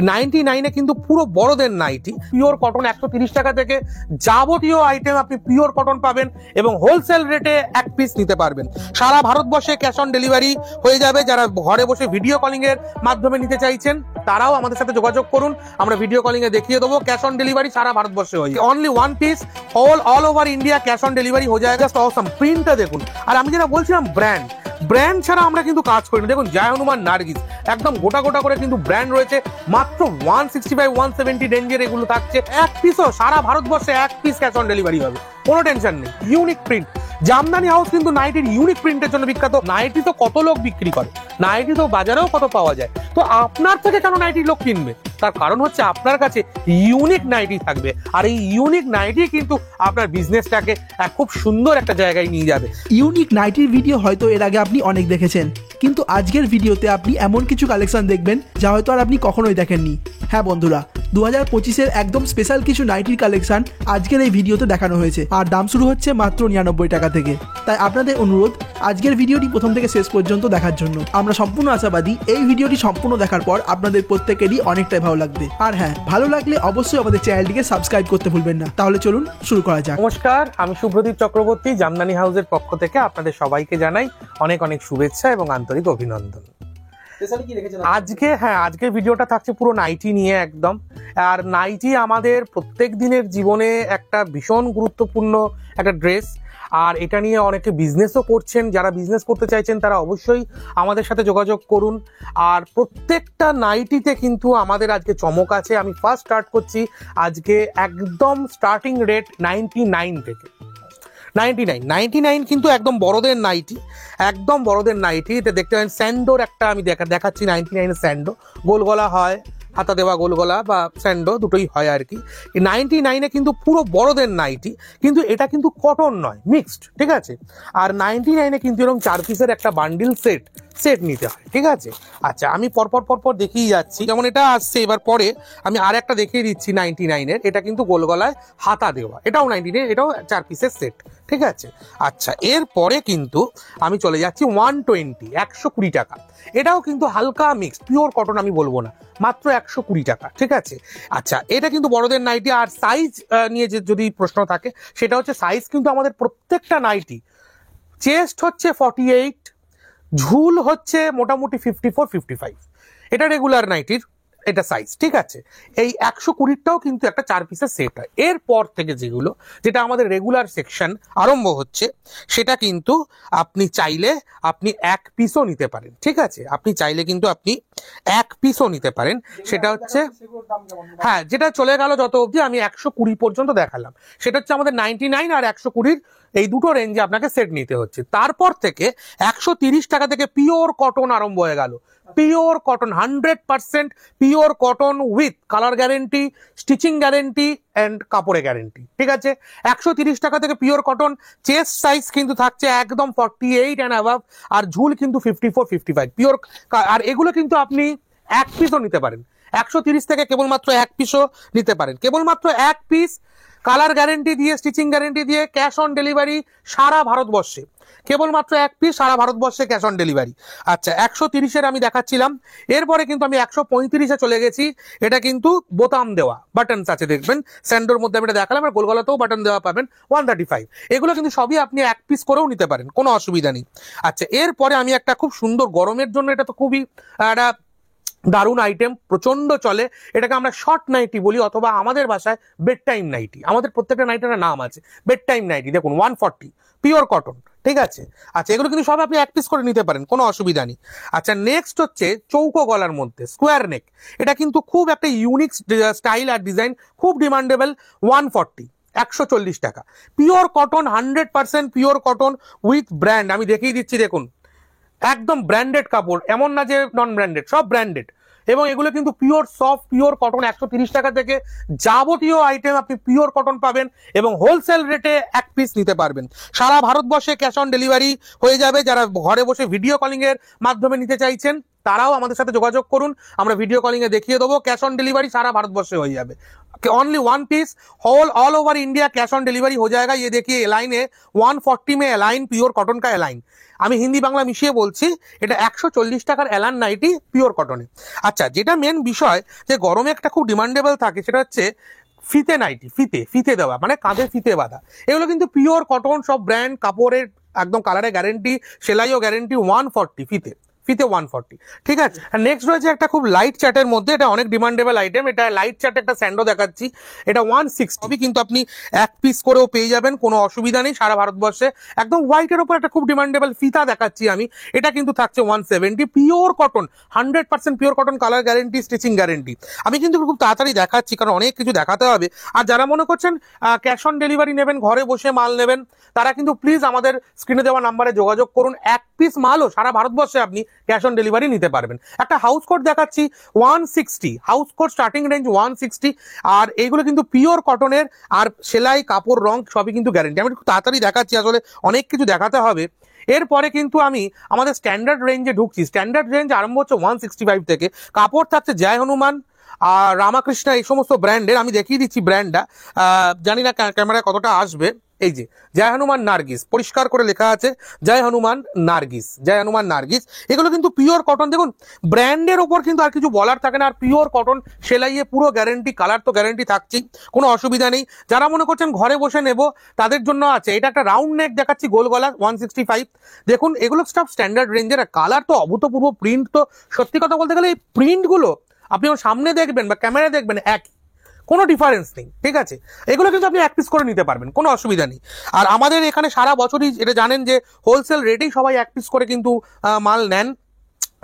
99-এ কিন্তু পুরো বড়দের নাইটি, পিওর কটন 130 টাকা থেকে যাবতীয় আইটেম আপনি পিওর কটন পাবেন এবং হোলসেল রেটে এক পিস নিতে পারবেন। সারা ভারতবর্ষে ক্যাশ অন ডেলিভারি হয়ে যাবে। যারা ঘরে বসে ভিডিও কলিং এর মাধ্যমে নিতে চাইছেন তারাও আমাদের সাথে যোগাযোগ করুন, আমরা ভিডিও কলিং এ দেখিয়ে দেবো। ক্যাশ অন ডেলিভারি সারা ভারতবর্ষে হয়ে যায়, only one piece all over India cash on delivery হয়ে যায়। জাস্ট অসাম, প্রিন্টটা দেখুন। আর আমি যেটা বলছিলাম ব্র্যান্ড ছাড়া আমরা কিন্তু কাজ করি না। দেখুন জয় হনুমান নার্গিস একদম গোটা গোটা করে কিন্তু ব্র্যান্ড রয়েছে, মাত্র 165-170 রেঞ্জের এগুলো থাকছে। এক পিসও সারা ভারতবর্ষে এক পিস ক্যাশ অন ডেলিভারি হবে, কোনো টেনশন নেই। ইউনিক প্রিন্ট, জামদানি হাউস কিন্তু নাইটির ইউনিক প্রিন্টের জন্য বিখ্যাত। নাইটি তো কত লোক বিক্রি করে, নাইটি তো বাজারেও কত পাওয়া যায়, তো আপনার থেকে কেন নাইটি লোক কিনবে? তার কারণ হচ্ছে আপনার কাছে ইউনিক নাইটি থাকবে, আর এই ইউনিক নাইটি কিন্তু আপনার বিজনেসটাকে খুব সুন্দর একটা জায়গায় নিয়ে যাবে। ইউনিক নাইটির ভিডিও হয়তো এর আগে আপনি অনেক দেখেছেন, কিন্তু আজকের ভিডিওতে আপনি এমন কিছু কালেকশন দেখবেন যা হয়তো আর আপনি কখনোই দেখেননি। হ্যাঁ বন্ধুরা, 2025-এর একদম স্পেশাল কিছু নাইটির কালেকশন আজকের এই ভিডিওতে দেখানো হয়েছে, আর দাম শুরু হচ্ছে মাত্র 99 টাকা থেকে। তাই আপনাদের অনুরোধ আজকের ভিডিওটি প্রথম থেকে শেষ পর্যন্ত দেখার জন্য। আমরা সম্পূর্ণ আশাবাদী এই ভিডিওটি সম্পূর্ণ দেখার পর আপনাদের প্রত্যেকেরই অনেকটাই ভালো লাগবে। আর হ্যাঁ, ভালো লাগলে অবশ্যই আমাদের চ্যানেলটিকে সাবস্ক্রাইব করতে ভুলবেন না। তাহলে চলুন শুরু করা যাক। নমস্কার, আমি শুভ্রদীপ চক্রবর্তী, জামদানি হাউসের পক্ষ থেকে আপনাদের সবাইকে জানাই অনেক অনেক শুভেচ্ছা এবং আন্তরিক অভিনন্দন। আজকে ভিডিওটা থাকছে পুরো নাইটি নিয়ে একদম। আর নাইটি আমাদের প্রত্যেক দিনের জীবনে একটা ভীষণ গুরুত্বপূর্ণ একটা ড্রেস, আর এটা নিয়ে অনেকে বিজনেসও করছেন। যারা বিজনেস করতে চাইছেন তারা অবশ্যই আমাদের সাথে যোগাযোগ করুন। আর প্রত্যেকটা নাইটিতে কিন্তু আমাদের আজকে চমক আছে। আমি ফার্স্ট স্টার্ট করছি আজকে একদম স্টার্টিং রেট 99 থেকে। 99 কিন্তু একদম বড়দের নাইটি, একদম বড়দের নাইটি। এটা দেখতে পারেন স্যান্ডোর একটা আমি দেখাচ্ছি 99 স্যান্ডো, গোল গলা হয়, হাতা দেওয়া গোল গলা বা স্যান্ডো দুটোই হয় আর কি। 99-এ কিন্তু পুরো বড়দের নাইটি, কিন্তু এটা কিন্তু কটন নয়, মিক্সড, ঠিক আছে। আর 99-এ কিন্তু এরকম 4 পিসের একটা বান্ডিল সেট নিতে হয়, ঠিক আছে। আচ্ছা, আমি পরপর দেখিয়ে যাচ্ছি। যেমন এটা আসছে, এবার পরে আমি আর একটা দেখিয়ে দিচ্ছি 99-এর। এটা কিন্তু গোল গলায় হাতা দেওয়া, এটাও 99, এটাও 4 পিসের সেট, ঠিক আছে। আচ্ছা, এরপরে কিন্তু আমি চলে যাচ্ছি 120 টাকা। এটাও কিন্তু হালকা মিক্স, পিওর কটন আমি বলবো না, মাত্র 120 টাকা, ঠিক আছে। আচ্ছা, এটা কিন্তু বড়দের নাইটি। আর সাইজ নিয়ে যদি প্রশ্ন থাকে, সেটা হচ্ছে সাইজ কিন্তু আমাদের প্রত্যেকটা নাইটি, চেস্ট হচ্ছে 48, ঝুল হচ্ছে মোটামুটি 54-55, এটা রেগুলার নাইটির এটা সাইজ, ঠিক আছে। এই 120টাও কিন্তু একটা 4 পিসের সেট হয়। এরপর থেকে যেটা আমাদের রেগুলার সেকশন আরম্ভ হচ্ছে, সেটা কিন্তু আপনি চাইলে আপনি এক পিসও নিতে পারেন, ঠিক আছে। আপনি চাইলে কিন্তু আপনি এক পিসও নিতে পারেন। সেটা হচ্ছে, হ্যাঁ, যেটা চলে গেল যত অবধি আমি 120 পর্যন্ত দেখালাম, সেটা হচ্ছে আমাদের 99 আর 120 এই দুটো রেঞ্জে আপনাকে সেট নিতে হচ্ছে। তারপর থেকে 130 টাকা থেকে পিওর কটন আরম্ভ হয়ে গেল। Pure cotton, 100% pure cotton with colour guarantee, stitching guarantee and কাপড়ে গ্যারেন্টি, ঠিক আছে। 130 টাকা থেকে পিওর কটন। চেস্ট সাইজ কিন্তু থাকছে একদম 48 অ্যান্ড অ্যাবাভ, আর ঝুল কিন্তু 54-55 পিওর। আর এগুলো কিন্তু আপনি এক পিসও নিতে পারেন। 130 থেকে কেবলমাত্র এক পিসও নিতে পারেন, কেবলমাত্র এক পিস, কালার গ্যারেন্টি দিয়ে, স্টিচিং গ্যারেন্টি দিয়ে, ক্যাশ অন ডেলিভারি সারা ভারতবর্ষে, কেবলমাত্র এক পিস, সারা ভারতবর্ষে ক্যাশ অন ডেলিভারি। আচ্ছা, 130-এর আমি দেখাচ্ছিলাম। এরপরে কিন্তু আমি 135-এ চলে গেছি। এটা কিন্তু বোতাম দেওয়া, বাটনস আছে, দেখবেন স্যান্ডোর মধ্যে আমি এটা দেখালাম, আর গোলগলাতেও বাটন দেওয়া পাবেন। 135, এগুলো কিন্তু সবই আপনি এক পিস করেও নিতে পারেন, কোনো অসুবিধা নেই। আচ্ছা, এরপরে আমি একটা খুব সুন্দর, গরমের জন্য এটা তো খুবই একটা দারুণ আইটেম, প্রচন্ড চলে। এটাকে আমরা শর্ট নাইটি বলি, অথবা আমাদের ভাষায় বেড টাইম নাইটি। আমাদের প্রত্যেকটা নাইটের নাম আছে, বেড টাইম নাইটি। দেখুন 140 পিওর কটন, ঠিক আছে। আচ্ছা, এগুলো কিন্তু সব আপনি এক পিস করে নিতে পারেন, কোনো অসুবিধা নেই। আচ্ছা, নেক্সট হচ্ছে চৌকো গলার মধ্যে স্কোয়ার নেক। এটা কিন্তু খুব একটা ইউনিক স্টাইল আর ডিজাইন, খুব ডিমান্ডেবল। 140 টাকা, pure cotton, 100% pure cotton with brand. আমি দেখিয়ে দিচ্ছি, দেখুন একদম ব্র্যান্ডেড কাপড়, এমন না যে নন ব্র্যান্ডেড, সব ব্র্যান্ডেড। এবং এগুলো কিন্তু পিওর সফট, পিওর কটন। 130 টাকা থেকে যাবতীয় আইটেম আপনি পিওর কটন পাবেন এবং হোলসেল রেটে এক পিস নিতে পারবেন। সারা ভারতবর্ষে ক্যাশ অন ডেলিভারি হয়ে যাবে। যারা ঘরে বসে ভিডিও কলিং এর মাধ্যমে নিতে চাইছেন তারাও আমাদের সাথে যোগাযোগ করুন, আমরা ভিডিও কলিং এ দেখিয়ে দেবো। ক্যাশ অন ডেলিভারি সারা ভারতবর্ষে হয়ে যাবে, only one piece all over India cash on delivery हो जाएगा। ये देखिए एलाइन है 140 में एलाइन प्योर कॉटन का एलाइन, আমি হিন্দি বাংলা মিশিয়ে বলছি, এটা 140 টাকার এলান নাইটি পিওর কটনে। আচ্ছা, যেটা মেন বিষয় যে গরমে একটা খুব ডিমান্ডেবল থাকে সেটা হচ্ছে ফিতে নাইটি, ফিতে দেওয়া, মানে কাঁধে ফিতে বাঁধা। এগুলো কিন্তু পিওর কটন, সব ব্র্যান্ড কাপড়ের একদম কালারে গ্যারেন্টি, সেলাইও গ্যারেন্টি। 140 ফিতে 140, ঠিক আছে। আর নেক্সট রয়েছে একটা খুব লাইট চ্যাটের মধ্যে, এটা অনেক ডিমান্ডেবল আইটেম। এটা লাইট চ্যাট একটা স্যান্ডো দেখাচ্ছি, এটা 160, কিন্তু আপনি এক পিস করেও পেয়ে যাবেন, কোনো অসুবিধা নেই সারা ভারতবর্ষে। একদম হোয়াইটের ওপর একটা খুব ডিমান্ডেবল ফিতা দেখাচ্ছি আমি, এটা কিন্তু থাকছে 170, pure cotton, 100% pure cotton, colour guarantee, stitching guarantee. আমি কিন্তু খুব তাড়াতাড়ি দেখাচ্ছি কারণ অনেক কিছু দেখাতে হবে। আর যারা মনে করছেন ক্যাশ অন ডেলিভারি নেবেন, ঘরে বসে মাল নেবেন, তারা কিন্তু প্লিজ আমাদের স্ক্রিনে দেওয়া নাম্বারে যোগাযোগ করুন। এক পিস মালও সারা ভারতবর্ষে আপনি ক্যাশ অন ডেলিভারি নিতে পারবেন। একটা হাউস কোট দেখাচ্ছি 160, হাউস কোট স্টার্টিং রেঞ্জ 160, আর এইগুলো কিন্তু পিওর কটনের, আর সেলাই, কাপড়, রং সবই কিন্তু গ্যারেন্টি। আমি একটু তাড়াতাড়ি দেখাচ্ছি, আসলে অনেক কিছু দেখাতে হবে। এরপরে কিন্তু আমি আমাদের স্ট্যান্ডার্ড রেঞ্জে ঢুকছি। স্ট্যান্ডার্ড রেঞ্জ আরম্ভ হচ্ছে 165 থেকে, কাপড় থাকছে জয় হনুমান আর রামাকৃষ্ণ, এই সমস্ত ব্র্যান্ডের। আমি দেখিয়ে দিচ্ছি ব্র্যান্ডটা, জানি না ক্যামেরায় কতটা আসবে। এই যে জয় হনুমান নার্গিস, পরিষ্কার করে লেখা আছে জয় হনুমান নার্গিস, জয় হনুমান নার্গিস। এগুলো কিন্তু পিওর কটন, দেখুন ব্র্যান্ডের ওপর কিন্তু আর কিছু বলার থাকে না। আর পিওর কটন, সেলাইয়ে পুরো গ্যারেন্টি, কালার তো গ্যারেন্টি থাকছেই, কোনো অসুবিধা নেই। যারা মনে করছেন ঘরে বসে নেব তাদের জন্য আছে। এটা একটা রাউন্ড নেক দেখাচ্ছি, গোল গলা, 165। দেখুন এগুলো সব স্ট্যান্ডার্ড রেঞ্জের, কালার তো অভূতপূর্ব, প্রিন্ট তো সত্যি কথা বলতে গেলে এই প্রিন্টগুলো আপনি সামনে দেখবেন বা ক্যামেরায় দেখবেন একই, কোনো ডিফারেন্স নেই, ঠিক আছে। এগুলো কিন্তু আপনি এক পিস করে নিতে পারবেন, কোনো অসুবিধা নেই। আর আমাদের এখানে সারা বছরই এটা জানেন যে হোলসেল রেটেই সবাই এক পিস করে কিন্তু মাল নেন।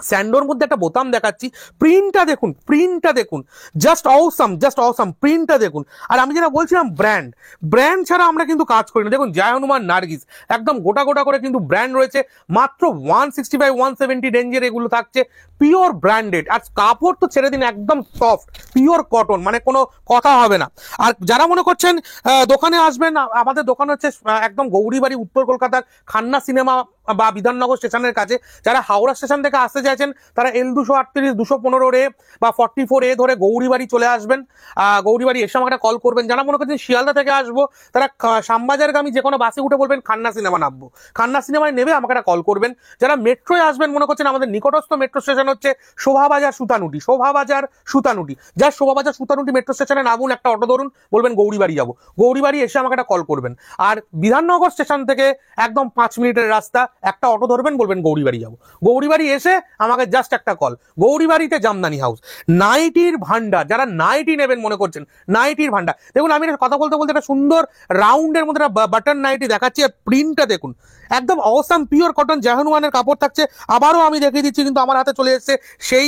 স্যান্ডোর মধ্যে একটা বোতাম দেখাচ্ছি, প্রিন্টটা দেখুন, জাস্ট অসাম, প্রিন্টটা দেখুন। আর আমি যেটা বলছিলাম ব্র্যান্ড ছাড়া আমরা কিন্তু কাজ করি না। দেখুন জয় হনুমান নার্গিস, একদম গোটা করে কিন্তু ব্র্যান্ড রয়েছে, মাত্র 165 170 রেঞ্জের এগুলো থাকছে, পিওর ব্র্যান্ডেড। আর কাপড় তো ছেড়ে দিন, একদম সফট পিওর কটন, মানে কোনো কথা হবে না। আর যারা মনে করছেন দোকানে আসবেন, আমাদের দোকান হচ্ছে একদম গৌরীবাড়ি, উত্তর কলকাতার খান্না সিনেমা বা বিধাননগর স্টেশনের কাছে। যারা হাওড়া স্টেশন থেকে আসতে চাইছেন তারা L238 215 রে বা 44A ধরে গৌরীবাড়ি চলে আসবেন। গৌরীবাড়ি এসে আমাকে কল করবেন। যারা মনে করছেন শিয়ালদা থেকে আসবো তারা শ্যামবাজারগামী যে কোনো বাসে উঠে বলবেন খান্না সিনেমা নামবো, খান্না সিনেমায় নেবে আমাকে একটা কল করবেন। যারা মেট্রোয় আসবেন মনে করছেন, আমাদের নিকটস্থ মেট্রো স্টেশন হচ্ছে শোভাবাজার সুতানুটি, যার শোভাবাজার সুতানুটি মেট্রো স্টেশনে নামুন, একটা অটো ধরুন, বলবেন গৌরীবাড়ি যাবো, গৌরীবাড়ি এসে আমাকে একটা কল করবেন। আর বিধাননগর স্টেশন থেকে একদম 5 মিনিটের রাস্তা, একটা অটো ধরবেন, বলবেন গৌরীবাড়ি যাবো, গৌরীবাড়ি এসে আমাকে জাস্ট একটা কল। গৌরীবাড়িতে জামদানি হাউস, নাইটির ভান্ডার, যারা নাইটি নেবেন মনে করছেন, নাইটির ভান্ডার। দেখুন আমি কথা বলতে একটা সুন্দর রাউন্ডের মধ্যে একটা বাটন নাইটি দেখাচ্ছি, আর প্রিন্টটা দেখুন, একদম অসাম পিওর কটন জয় হনুমানের কাপড় থাকছে। আবারও আমি দেখিয়ে দিচ্ছি, কিন্তু আমার হাতে চলে এসেছে সেই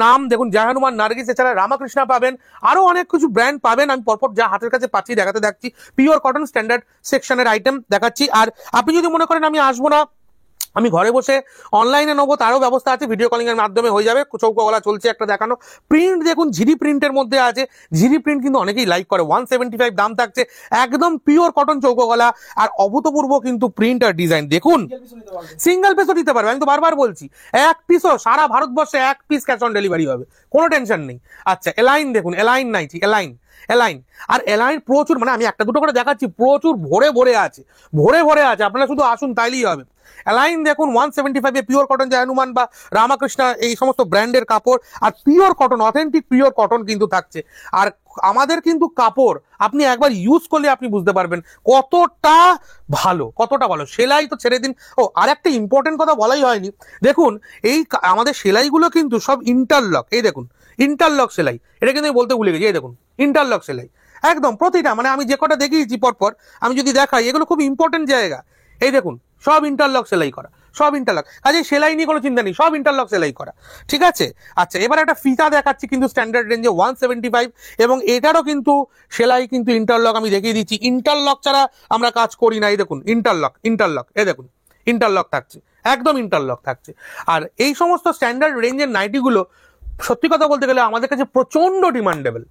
নাম, দেখুন জয় হনুমান নার্গিস, এছাড়া রামাকৃষ্ণ পাবেন, আরো অনেক কিছু ব্র্যান্ড পাবেন। আমি পরপর যা হাতের কাছে পাচ্ছি দেখাতে থাকছি, পিওর কটন স্ট্যান্ডার্ড সেকশনের আইটেম দেখাচ্ছি। আর আপনি যদি মনে করেন আমি আসবো না, আমি ঘরে বসে অনলাইনে নেবো, তারও ব্যবস্থা আছে, ভিডিও কলিং এর মাধ্যমে হয়ে যাবে। চৌকো গলা চলছে একটা দেখানো। প্রিন্ট দেখুন ঝিরি প্রিন্টের মধ্যে আছে, ঝিরি প্রিন্ট কিন্তু অনেকেই লাইক করে। 175 দাম থাকছে, একদম পিওর কটন চৌকো গলা, আর অভূতপূর্ব কিন্তু প্রিন্ট আর ডিজাইন দেখুন। সিঙ্গেল পিসও দিতে পারবে, আমি তো বারবার বলছি, এক পিসও সারা ভারতবর্ষে এক পিস ক্যাশ অন ডেলিভারি হবে, কোনো টেনশন নেই। আচ্ছা এলাইন দেখুন, এলাইন নাইটি, এলাইন আর এলাইন প্রচুর, মানে আমি একটা দুটো করে দেখাচ্ছি, প্রচুর ভরে আছে, আপনারা শুধু আসুন তাইলেই হবে। এলাইন দেখুন 175 পিওর কটন জয় হনুমান বা রামাকৃষ্ণ, এই সমস্ত ব্র্যান্ডের কাপড়, আর pure cotton, authentic pure cotton কিন্তু থাকছে। আর আমাদের কিন্তু কাপড় আপনি একবার ইউজ করলে আপনি বুঝতে পারবেন কতটা ভালো। সেলাই তো ছেড়ে দিন। ও আর একটা ইম্পর্টেন্ট কথা বলাই হয়নি, দেখুন এই আমাদের সেলাইগুলো কিন্তু সব ইন্টারলক। এই দেখুন ইন্টারলক সেলাই, এটা কিন্তু আমি বলতে ভুলে গেছি। এই দেখুন ইন্টারলক সেলাই, একদম প্রতিটা, মানে আমি যে কটা দেখিয়েছি পরপর আমি যদি দেখাই, এগুলো খুব ইম্পর্টেন্ট জায়গা। এই দেখুন সব ইন্টারলক সেলাই করা, সব ইন্টারলক, কাজে সেলাই নিয়ে কোনো চিন্তা নেই, সব ইন্টারলক সেলাই করা, ঠিক আছে। আচ্ছা এবার একটা ফিতা দেখাচ্ছি কিন্তু স্ট্যান্ডার্ড রেঞ্জে 175, এবং এটারও কিন্তু সেলাই কিন্তু ইন্টারলক আমি দেখিয়ে দিচ্ছি। ইন্টারলক ছাড়া আমরা কাজ করি না। এই দেখুন ইন্টারলক, এই দেখুন ইন্টারলক থাকছে, একদম ইন্টারলক থাকছে। আর এই সমস্ত স্ট্যান্ডার্ড রেঞ্জের নাইটিগুলো সত্যি কথা বলতে গেলে আমাদের কাছে প্রচন্ড ডিমান্ডেবল।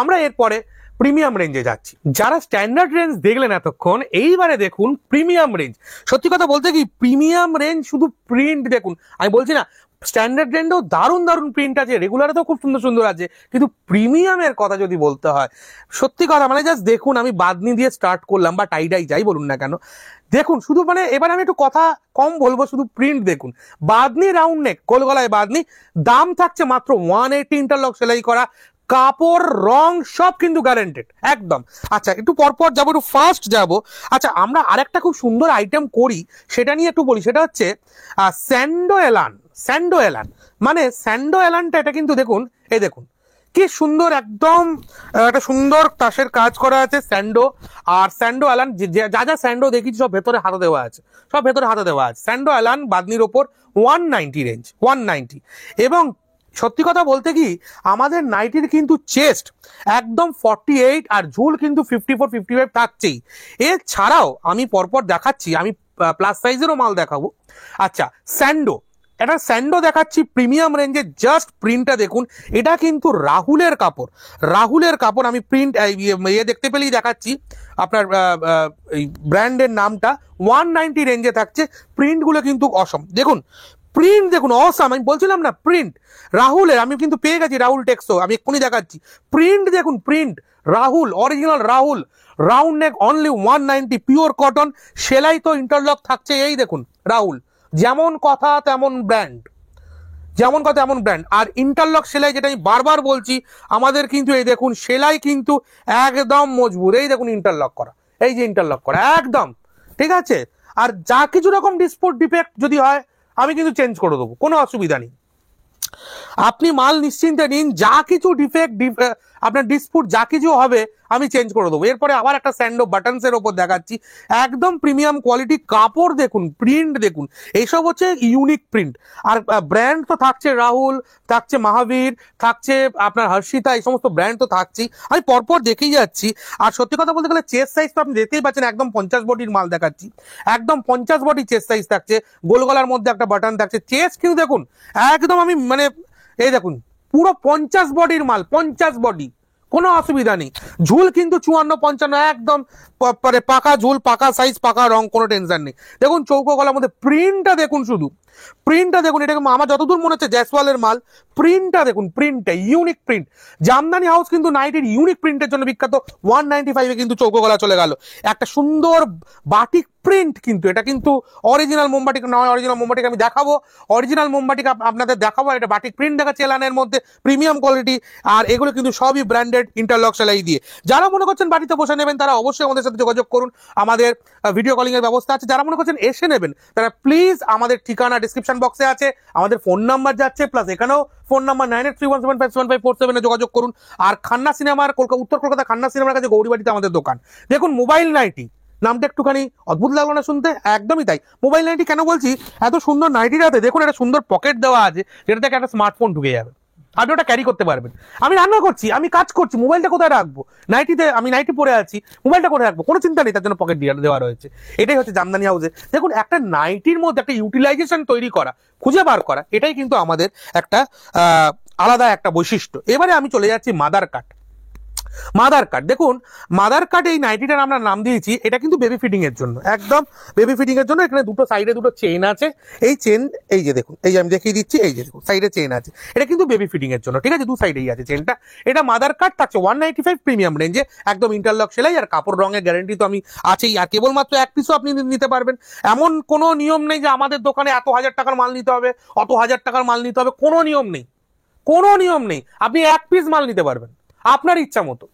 আমরা এরপরে প্রিমিয়াম রেঞ্জে যাচ্ছি। যারা স্ট্যান্ডার্ড রেঞ্জ দেখলেন এতক্ষণ, এইবারে দেখুন প্রিমিয়াম রেঞ্জ। সত্যি কথা বলতে কি, প্রিমিয়াম রেঞ্জ শুধু প্রিন্ট দেখুন, আমি বলছি না স্ট্যান্ডার্ড রেঞ্জেও দারুণ দারুণ প্রিন্ট আছে, রেগুলারে তো খুব সুন্দর সুন্দর আছে, কিন্তু প্রিমিয়ামের কথা যদি বলতে হয়, সত্যি কথা মানে জাস্ট দেখুন, আমি বাদনি দিয়ে স্টার্ট করলাম বা টাইডাই যাই বলুন না কেন, দেখুন শুধু মানে এবার আমি একটু কথা কম বলবো, শুধু প্রিন্ট দেখুন। বাদনি রাউন্ড নেক, গোলগলায় বাদনি, দাম থাকছে মাত্র 180, ইন্টারলক সেলাই করা, কাপড় রং সব কিন্তু গ্যারান্টেড একদম। আচ্ছা একটু পরপর যাবো, একটু ফাস্ট যাবো। আচ্ছা আমরা আরেকটা খুব সুন্দর আইটেম করি, সেটা নিয়ে একটু বলি, সেটা হচ্ছে স্যান্ডো এলান। স্যান্ডো এলান মানে স্যান্ডো এলানটা, এটা কিন্তু দেখুন, এই দেখুন কি সুন্দর একদম একটা সুন্দর তাসের কাজ করা আছে স্যান্ডো। আর স্যান্ডো অ্যালান যা যা স্যান্ডো দেখিছি সব ভেতরে হাতে দেওয়া আছে, সব ভেতরে হাতে দেওয়া আছে। স্যান্ডো অ্যালান বাদনির ওপর 190 রেঞ্জ, 190। এবং সত্যি কথা বলতে কি, আমাদের নাইটির কিন্তু চেস্ট একদম 48 আর ঝুল কিন্তু 54 55 থাকছেই। এছাড়াও আমি পরপর দেখাচ্ছি, আমি প্লাস সাইজেরও মাল দেখাবো। আচ্ছা স্যান্ডো, এটা স্যান্ডো দেখাচ্ছি প্রিমিয়াম রেঞ্জে, জাস্ট প্রিন্টটা দেখুন, এটা কিন্তু রাহুলের কাপড়, রাহুলের কাপড়। আমি প্রিন্ট দেখতে পেলেই দেখাচ্ছি আপনার এই ব্র্যান্ডের নামটা, 190 রেঞ্জে থাকছে। প্রিন্টগুলো কিন্তু অসম, দেখুন প্রিন্ট দেখুন, অসাম। আমি বলছিলাম না প্রিন্ট রাহুলের, আমি কিন্তু পেয়ে গেছি রাহুল টেক্সো, আমি এক্ষুনি দেখাচ্ছি। প্রিন্ট দেখুন, print Rahul, original Rahul, round neck, only 190, pure cotton, সেলাই তো ইন্টারলক থাকছে। এই দেখুন রাহুল, যেমন কথা তেমন ব্র্যান্ড, যেমন কথা তেমন ব্র্যান্ড। আর ইন্টারলক সেলাই, যেটা আমি বারবার বলছি, আমাদের কিন্তু এই দেখুন সেলাই কিন্তু একদম মজবুত, এই দেখুন ইন্টারলক করা, এই যে ইন্টারলক করা একদম ঠিক আছে। আর যা কিছু রকম ডিসপোর্ট ডিফেক্ট যদি হয়, আমি কিন্তু চেঞ্জ করে দেবো, কোনো অসুবিধা নেই। আপনি মাল নিশ্চিন্তে নিন, যা কিছু ডিফেক্ট আপনার ডিসপুট যা কিছু হবে আমি চেঞ্জ করে দেবো। এরপরে আবার একটা স্যান্ডো বাটনস এর ওপর দেখাচ্ছি, একদম প্রিমিয়াম কোয়ালিটি, কাপড় দেখুন, প্রিন্ট দেখুন, এইসব হচ্ছে ইউনিক প্রিন্ট। আর ব্র্যান্ড তো থাকছে রাহুল, থাকছে মহাবীর, থাকছে আপনার হর্ষিতা, এই সমস্ত ব্র্যান্ড তো থাকছেই, আমি পরপর দেখেই যাচ্ছি। আর সত্যি কথা বলতে গেলে চেস্ট সাইজ তো আপনি দেখতেই পাচ্ছেন, একদম 50 বডির মাল দেখাচ্ছি, একদম 50 বডি চেস্ট সাইজ থাকছে, গোল গলার মধ্যে একটা বাটন থাকছে। চেস্ট কিন্তু দেখুন একদম, আমি মানে এই দেখুন পুরো 50 বডির মাল, 50 বডি, কোনো অসুবিধা নেই। ঝুল কিন্তু 54 55 একদম পাকা ঝুল, পাকা সাইজ, পাকা রং, কোনো টেনশন নেই। দেখুন চৌকো গলার মধ্যে প্রিন্টটা দেখুন, শুধু প্রিন্টটা দেখুন, এটা আমার যতদূর মনে হচ্ছে জয়সওয়ালের মাল। প্রিন্টটা দেখুন, প্রিন্টটা ইউনিক প্রিন্ট। জামদানি হাউস কিন্তু নাইটির ইউনিক প্রিন্টের জন্য বিখ্যাত। 195 কিন্তু চৌকো গলা চলে গেল, একটা সুন্দর বাটিক প্রিন্ট। কিন্তু এটা কিন্তু অরিজিনাল মোমবাটিক নয়, অরিজিনাল মোমবাটিক আমি দেখাবো, অরিজিনাল মোমবাটিক আপনাদের দেখাবো। এটা বাটিক প্রিন্ট দেখাচ্ছে এলানের মধ্যে, প্রিমিয়াম কোয়ালিটি। আর এগুলো কিন্তু সবই ব্র্যান্ডেড, ইন্টারলক সেলাই দিয়ে। যারা মনে করছেন বাড়িতে বসে নেবেন, তারা অবশ্যই আমাদের সাথে যোগাযোগ করুন, আমাদের ভিডিও কলিং এর ব্যবস্থা আছে। যারা মনে করছেন এসে নেবেন, তারা প্লিজ আমাদের ঠিকানা ডিসক্রিপশন বক্সে আছে, আমাদের ফোন নাম্বার যাচ্ছে, প্লাস এখানেও ফোন নাম্বার 9831757547 যোগাযোগ করুন। আর খান্না সিনেমার উত্তর কলকাতা খান্না সিনেমার কাছে গৌরীবাড়িতে আমাদের দোকান। দেখুন মোবাইল নাইটি নামটা একটুখানি অদ্ভুত লাগলো না শুনতে? একদমই তাই। মোবাইল নাইটি কেন বলছি, এত সুন্দর নাইটিটাতে দেখুন একটা সুন্দর পকেট দেওয়া আছে, যেটা থেকে একটা স্মার্টফোন ঢুকে যাবে, আপনি ওটা ক্যারি করতে পারবেন। আমি রান্না করছি, আমি কাজ করছি, মোবাইলটা কোথায় রাখবো? নাইটিতে, আমি নাইটি পরে আছি, মোবাইলটা কোথায় রাখবো? কোনো চিন্তা নেই, তার জন্য পকেট দেওয়া রয়েছে। এটাই হচ্ছে জামদানি হাউসে। দেখুন একটা নাইটির মধ্যে একটা ইউটিলাইজেশন তৈরি করা, খুঁজে বার করা, এটাই কিন্তু আমাদের একটা আলাদা একটা বৈশিষ্ট্য। এবারে আমি চলে যাচ্ছি মাদার কাট। মাদার কাট দেখুন, মাদার কাট এই নাইটিটার আমরা নাম দিয়েছি, এটা কিন্তু বেবি ফিটিং এর জন্য, একদম বেবি ফিটিং এর জন্য। এখানে দুটো সাইডে দুটো চেইন আছে, এই চেন এই যে দেখুন, এই যে আমি দেখিয়ে দিচ্ছি, এই যে দেখুন সাইডে চেইন আছে, এটা কিন্তু বেবি ফিটিং এর জন্য, ঠিক আছে, দু সাইডেই আছে চেনটা। এটা মাদার কাট থাকছে 195 প্রিমিয়াম রেঞ্জে, একদম ইন্টারলক সেলাই, আর কাপড় রঙের গ্যারান্টি তো আমি আছেই। আর কেবলমাত্র এক পিসও আপনি নিতে পারবেন, এমন কোনো নিয়ম নেই যে আমাদের দোকানে এত হাজার টাকার মাল নিতে হবে, অত হাজার টাকার মাল নিতে হবে, কোনো নিয়ম নেই, কোনো নিয়ম নেই। আপনি এক পিস মাল নিতে পারবেন আপনার ইচ্ছা মতো।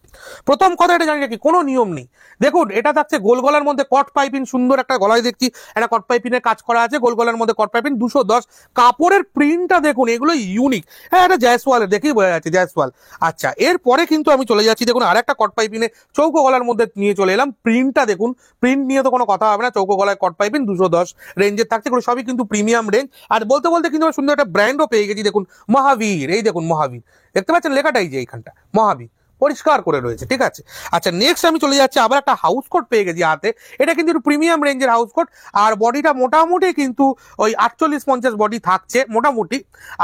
প্রথম কথা এটা জানি রাখি, কোনো নিয়ম নেই। দেখুন এটা থাকছে গোল গলার মধ্যে কট পাইপিং, সুন্দর একটা গলায় দেখছি একটা কট পাইপিনের কাজ করা আছে, গোল গলার মধ্যে কট পাইপিং 210। কাপড়ের প্রিন্টটা দেখুন, এগুলো ইউনিক। হ্যাঁ এটা জয়সওয়ালের, দেখেই বোঝা যাচ্ছে জয়সওয়াল। আচ্ছা এরপরে কিন্তু আমি চলে যাচ্ছি, দেখুন আর একটা কট পাইপিনে চৌকো গলার মধ্যে নিয়ে চলে এলাম। প্রিন্টটা দেখুন, প্রিন্ট নিয়ে তো কোনো কথা হবে না, চৌকো গলায় কট পাইপিং 210 রেঞ্জের থাকছে, এগুলো সবই কিন্তু প্রিমিয়াম রেঞ্জ। আর বলতে বলতে কিন্তু সুন্দর একটা ব্র্যান্ডও পেয়ে গেছি, দেখুন মহাবীর, এই দেখুন মহাবীর, দেখতে পাচ্ছেন লেখাটাই যে এইখানটা মহাবীর পরিষ্কার করে রয়েছে, ঠিক আছে। আচ্ছা নেক্সট আমি চলে যাচ্ছি, আবার একটা হাউস কোট পেয়ে গেছি হাতে, এটা কিন্তু একটু প্রিমিয়াম রেঞ্জের হাউস কোট। আর বডিটা মোটামুটি কিন্তু ওই 48-50 বডি থাকছে মোটামুটি,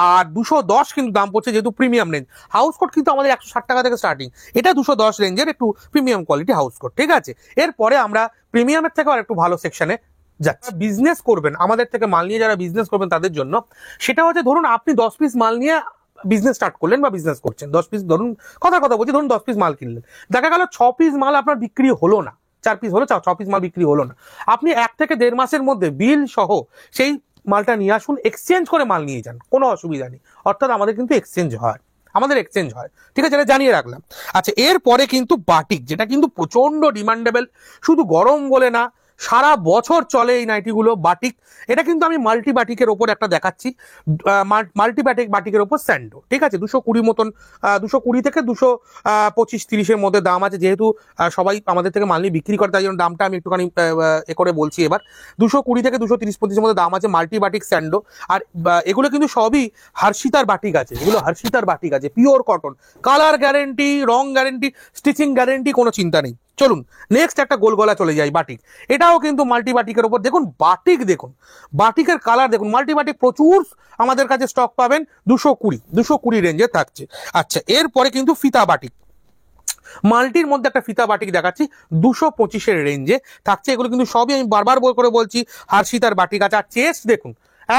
আর 210 কিন্তু দাম পড়ছে, যেহেতু প্রিমিয়াম রেঞ্জ। হাউস কোট কিন্তু আমাদের 160 টাকা থেকে স্টার্টিং, এটা 210 রেঞ্জের একটু প্রিমিয়াম কোয়ালিটি হাউস কোট, ঠিক আছে। এরপরে আমরা প্রিমিয়ামের থেকে আর একটু ভালো সেকশনে যাচ্ছে। বিজনেস করবেন আমাদের থেকে মাল নিয়ে, যারা বিজনেস করবেন তাদের জন্য সেটা হচ্ছে, ধরুন আপনি 10 পিস মাল নিয়ে বিজনেস স্টার্ট করলেন বা বিজনেস করছেন, 10 পিস ধরুন, কথা বলছি, ধরুন 10 পিস মাল কিনলেন, দেখা গেল 6 পিস মাল আপনার বিক্রি হলো না, 4 পিস হলো, 6 পিস মাল বিক্রি হলো না, আপনি 1 থেকে 1.5 মাসের মধ্যে বিল সহ সেই মালটা নিয়ে আসুন, এক্সচেঞ্জ করে মাল নিয়ে যান, কোনো অসুবিধা নেই। অর্থাৎ আমাদের কিন্তু এক্সচেঞ্জ হয়, ঠিক আছে, এটা জানিয়ে রাখলাম। আচ্ছা, এরপরে কিন্তু বাটিক, যেটা কিন্তু প্রচন্ড ডিমান্ডেবল, শুধু গরম বলে না, সারা বছর চলে এই নাইটিগুলো। বাটিক, এটা কিন্তু আমি মাল্টি বাটিকের ওপর একটা দেখাচ্ছি, মাল্টি বাটিকের ওপর স্যান্ডো, ঠিক আছে, 220 মতন, 220 থেকে 225-30-এর মধ্যে দাম আছে। যেহেতু সবাই আমাদের থেকে মাল নিয়ে বিক্রি করে, তাই জন্য দামটা আমি একটুখানি এ করে বলছি। এবার 220 থেকে 230-35-এর মধ্যে দাম আছে মাল্টি বাটিক স্যান্ডো। আর এগুলো কিন্তু সবই হার্ষিতার বাটিক আছে, এগুলো হার্ষিতার বাটিক আছে, পিওর কটন, কালার গ্যারেন্টি, রং গ্যারেন্টি, স্টিচিং গ্যারেন্টি, কোনো চিন্তা নেই। চলুন নেক্সট একটা গোল গলা চলে যাই, বাটিক। এটাও কিন্তু মাল্টি বাটিকের উপর, দেখুন বাটিক, দেখুন বাটিকের কালার দেখুন, মাল্টি বাটিক প্রচুর আমাদের কাছে স্টক পাবেন, 220 রেঞ্জে থাকছে। আচ্ছা, এরপরে কিন্তু ফিতা বাটিক, মাল্টির মধ্যে একটা ফিতা বাটিক দেখাচ্ছি, 225-এর রেঞ্জে থাকছে। এগুলো কিন্তু সবই আমি বারবার করে বলছি হার্ষিতার বাটিক আছে। আর চেস্ট দেখুন,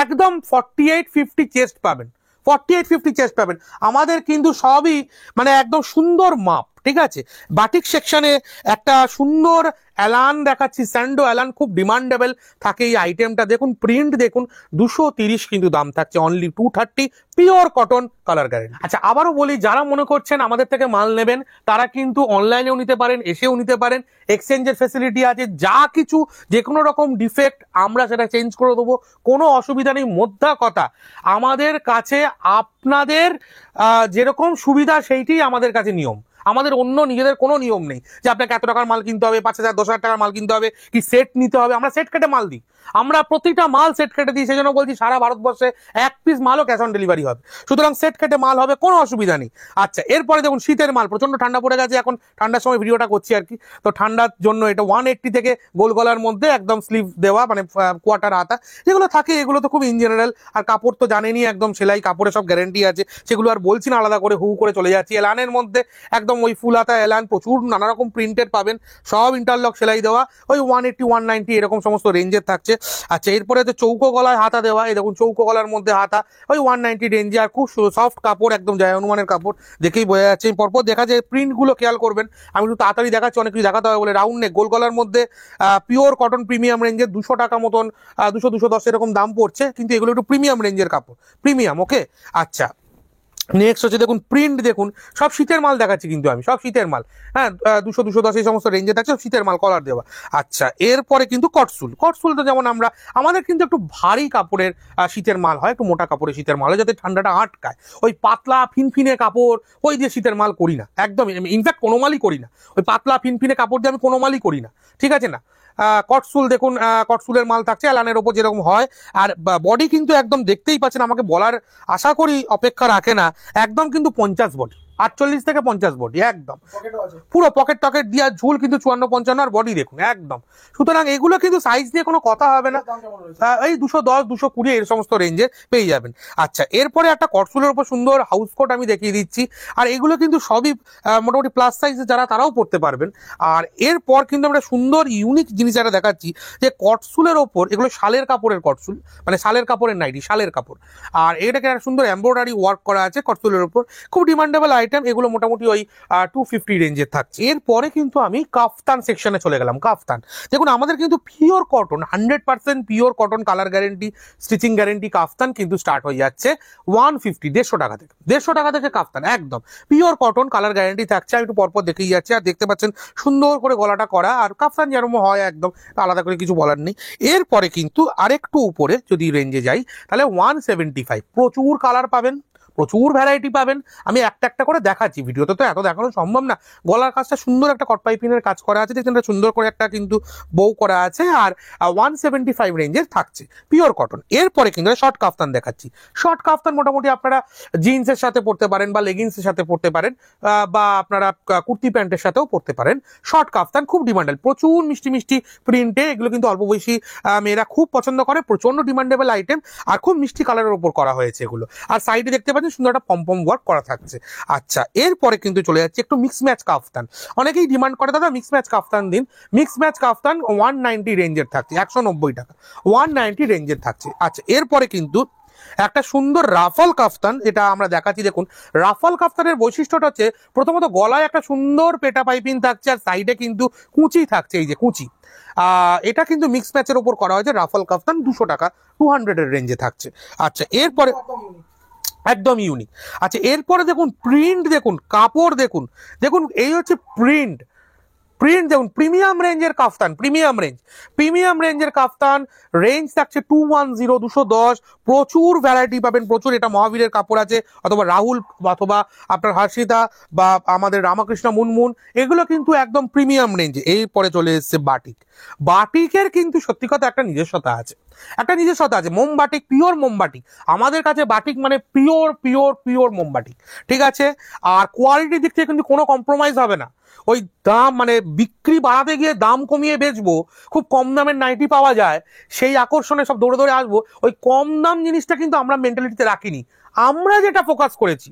একদম 48-50 চেস্ট পাবেন, 48-50 চেস্ট পাবেন। আমাদের কিন্তু সবই মানে একদম সুন্দর মাপ, ঠিক আছে। বাটিক সেকশনে একটা সুন্দর অ্যালান দেখাচ্ছি, স্যান্ডো অ্যালান, খুব ডিমান্ডেবল থাকে এই আইটেমটা। দেখুন প্রিন্ট দেখুন, 230 কিন্তু দাম থাকছে, only 230, pure cotton, colour guarantee. আচ্ছা, আবারও বলি, যারা মনে করছেন আমাদের থেকে মাল নেবেন তারা কিন্তু অনলাইনেও নিতে পারেন, এসেও নিতে পারেন, এক্সচেঞ্জের ফেসিলিটি আছে। যা কিছু যে কোনো রকম ডিফেক্ট আমরা সেটা চেঞ্জ করে দেবো, কোনো অসুবিধা নেই। মোদ্দা কথা, আমাদের কাছে আপনাদের যেরকম সুবিধা সেইটি আমাদের কাছে নিয়ম, আমাদের অন্য নিজেদের কোনো নিয়ম নেই যে আপনাকে এত টাকার মাল কিনতে হবে, 5,000 10,000 টাকার মাল কিনতে হবে, কি সেট নিতে হবে। আমরা সেট কেটে মাল দিই, আমরা প্রতিটা মাল সেট কেটে দিই। সেই জন্য বলছি সারা ভারতবর্ষে 1 পিস মালও ক্যাশ অন ডেলিভারি হবে, সুতরাং সেট কেটে মাল হবে, কোনো অসুবিধা নেই। আচ্ছা, এরপরে দেখুন শীতের মাল, প্রচন্ড ঠান্ডা পড়ে গেছে এখন, ঠান্ডার সময় ভিডিওটা করছি আর কি, তো ঠান্ডার জন্য এটা 180 থেকে গোল গলার মধ্যে একদম স্লিভ দেওয়া, মানে কোয়ার্টার হাতা যেগুলো থাকে, এগুলো তো খুব ইন জেনারেল। আর কাপড় তো জানেনই, একদম সেলাই কাপড়ে সব গ্যারেন্টি আছে, সেগুলো আর বলছি না, আলাদা করে হু করে চলে যাচ্ছি। এলানের মধ্যে একদম ওই ফুল হাতা এলান, প্রচুর নানা রকম প্রিন্টের পাবেন, সব ইন্টারলক সেলাই দেওয়া, ওই 180 190 এরকম সমস্ত রেঞ্জের থাকছে। আচ্ছা, এরপরে তো চৌকো গলায় হাতা দেওয়া, এই দেখুন চৌকো গলার মধ্যে হাতা, ওই 190 রেঞ্জে, আর খুব সফট কাপড়, একদম জয় হনুমানের কাপড়, দেখেই বোঝা যাচ্ছে। পরপর দেখা যায়, প্রিন্টগুলো খেয়াল করবেন, আমি একটু তাড়াতাড়ি দেখাচ্ছি, অনেক কিছু দেখাতে হবে বলে। রাউন্ড নেক, গোল গলার মধ্যে পিওর কটন প্রিমিয়াম রেঞ্জের, 200 টাকা মতন, 200-210 এরকম দাম পড়ছে, কিন্তু এগুলো একটু প্রিমিয়াম রেঞ্জের কাপড়, প্রিমিয়াম, ওকে। আচ্ছা, নেক্সট হচ্ছে দেখুন প্রিন্ট দেখুন, সব শীতের মাল দেখাচ্ছি কিন্তু আমি, সব শীতের মাল, হ্যাঁ, 200-210 এই সমস্ত রেঞ্জে থাকছে, শীতের মাল, কলার দেওয়া। আচ্ছা, এরপরে কিন্তু কটসুল তো যেমন আমাদের কিন্তু একটু ভারী কাপড়ের শীতের মাল হয়, একটু মোটা কাপড়ের শীতের মাল হয়, যাতে ঠান্ডাটা আটকায়। ওই পাতলা ফিনফিনে কাপড় ওই দিয়ে শীতের মাল করি না, একদম, ইনফ্যাক্ট কোনো মালই করি না, ওই পাতলা ফিনফিনে কাপড় দিয়ে আমি কোনো মালই করি না, ঠিক আছে না। কটসুল দেখুন, কটসুলের মাল থাকছে অ্যালানের ওপর যেরকম হয়। আর বডি কিন্তু একদম দেখতেই পাচ্ছেন, আমাকে বলার আশা করি অপেক্ষা রাখে না, একদম কিন্তু 50 বডি, 48 থেকে 50 বডি, একদম পুরো পকেট টকেট দিয়ে, ঝুল কিন্তু 54-55, আর বডি দেখুন একদম। সুতরাং এগুলো কিন্তু সাইজ দিয়ে কোনো কথা হবে না, এই 210-220 এর সমস্ত রেঞ্জে পেয়ে যাবেন। আচ্ছা, এরপরে একটা কটসুলের উপর সুন্দর হাউস কোট আমি দেখিয়ে দিচ্ছি, আর এগুলো কিন্তু সবই মোটামুটি প্লাস সাইজে যারা, তারাও পড়তে পারবেন। আর এরপর কিন্তু আমরা সুন্দর ইউনিক জিনিস একটা দেখাচ্ছি, যে কটসুলের ওপর, এগুলো শালের কাপড়ের কটসুল, মানে শালের কাপড়ের নাইটি, শালের কাপড়, আর এটাকে একটা সুন্দর এমব্রয়ডারি ওয়ার্ক করা আছে কটসুলের ওপর, খুব ডিমান্ডেবল আইটেম। এগুলো মোটামুটি ওই 250 রেঞ্জের থাকছে। এরপরে কিন্তু আমি কাফতান সেকশনে চলে গেলাম। কাফতান দেখুন, আমাদের কিন্তু pure cotton, 100% pure cotton, colour guarantee, stitching guarantee, kaftan কিন্তু স্টার্ট হয়ে যাচ্ছে 150 টাকা থেকে, 150 টাকা থেকে কাফতান, একদম পিওর কটন, কালার গ্যারেন্টি থাকছে। আমি একটু পরপর দেখেই যাচ্ছি, আর দেখতে পাচ্ছেন সুন্দর করে গলাটা করা, আর কাফতান যেরকম হয় একদম, আলাদা করে কিছু বলার নেই। এরপরে কিন্তু আরেকটু উপরে যদি রেঞ্জে যাই, তাহলে 175, প্রচুর কালার পাবেন, প্রচুর ভ্যারাইটি পাবেন। আমি একটা একটা করে দেখাচ্ছি, ভিডিওতে তো এত দেখানো সম্ভব না। গলার কাজটা সুন্দর একটা কট পাইপিংয়ের কাজ করা আছে, দেখছেন, সুন্দর করে একটা কিন্তু বউ করা আছে, আর 175 রেঞ্জের থাকছে, পিওর কটন। এরপরে কিন্তু শর্ট কাফতান দেখাচ্ছি। শর্ট কাফতান মোটামুটি আপনারা জিন্সের সাথে পরতে পারেন, বা লেগিংসের সাথে পরতে পারেন, বা আপনারা কুর্তি প্যান্টের সাথেও পরতে পারেন। শর্ট কাফতান খুব ডিমান্ডেবল, প্রচুর মিষ্টি মিষ্টি প্রিন্টে, এগুলো কিন্তু অল্প বয়সী মেয়েরা খুব পছন্দ করে, প্রচন্ড ডিমান্ডেবল আইটেম, আর খুব মিষ্টি কালারের উপর করা হয়েছে এগুলো। আর সাইডে দেখতে পাচ্ছেন কিন্তু সুন্দর একটা পম্পম ওয়ার্ক করা থাকছে। আচ্ছা, এরপরে কিন্তু চলে যাচ্ছে একটু মিক্স ম্যাচ কাফতান। অনেকেই ডিমান্ড করে দাদা মিক্স ম্যাচ কাফতান দিন। মিক্স ম্যাচ কাফতান 190 রেঞ্জের থাকছে, 190 টাকা, 190 রেঞ্জের থাকছে। আচ্ছা, এরপরে কিন্তু একটা সুন্দর রাফল কাফতান, এটা আমরা দেখাচ্ছি। দেখুন, রাফল কাফতানের বৈশিষ্ট্যটা হচ্ছে প্রথমত গলায় একটা সুন্দর পেটা পাইপিং থাকছে, আর সাইডে কিন্তু কুচি থাকছে, এই যে কুচি। এটা কিন্তু মিক্স ম্যাচের উপর করা হয়েছে। রাফল কাফতান 200 টাকা, 200 এর রেঞ্জে থাকছে। আচ্ছা, এরপরে একদম ইউনিক। আচ্ছা, এরপরে দেখুন প্রিন্ট, দেখুন কাপড়, দেখুন দেখুন এই হচ্ছে প্রিন্ট। প্রিন্ট দেখুন, প্রিমিয়াম রেঞ্জের কাফতান, প্রিমিয়াম রেঞ্জের কাফতান। রেঞ্জ থাকছে 210, 210। প্রচুর ভ্যারাইটি পাবেন, প্রচুর। এটা মহাবীরের কাপড় আছে, অথবা রাহুল, অথবা আপনার হর্ষিতা, বা আমাদের রামকৃষ্ণ মুনমুন, এগুলো কিন্তু একদম প্রিমিয়াম রেঞ্জে। এরপরে চলে এসছে বাটিক। বাটিকের কিন্তু সত্যি কথা একটা নিজস্বতা আছে, মোমবাটিক, পিওর মোমবাটিক। আমাদের কাছে বাটিক মানে পিওর পিওর পিওর মোমবাটিক, ঠিক আছে। আর কোয়ালিটির দিক থেকে কিন্তু কোনো কম্প্রোমাইজ হবে না। ওই দাম মানে বিক্রি বাড়াতে গিয়ে দাম কমিয়ে বেচবো, খুব কম দামের নাইটি পাওয়া যায়, সেই আকর্ষণে সব দৌড়ে দৌড়ে আসবো, ওই কম দাম জিনিসটা কিন্তু আমরা মেন্টালিটিতে রাখিনি। আমরা যেটা ফোকাস করেছি,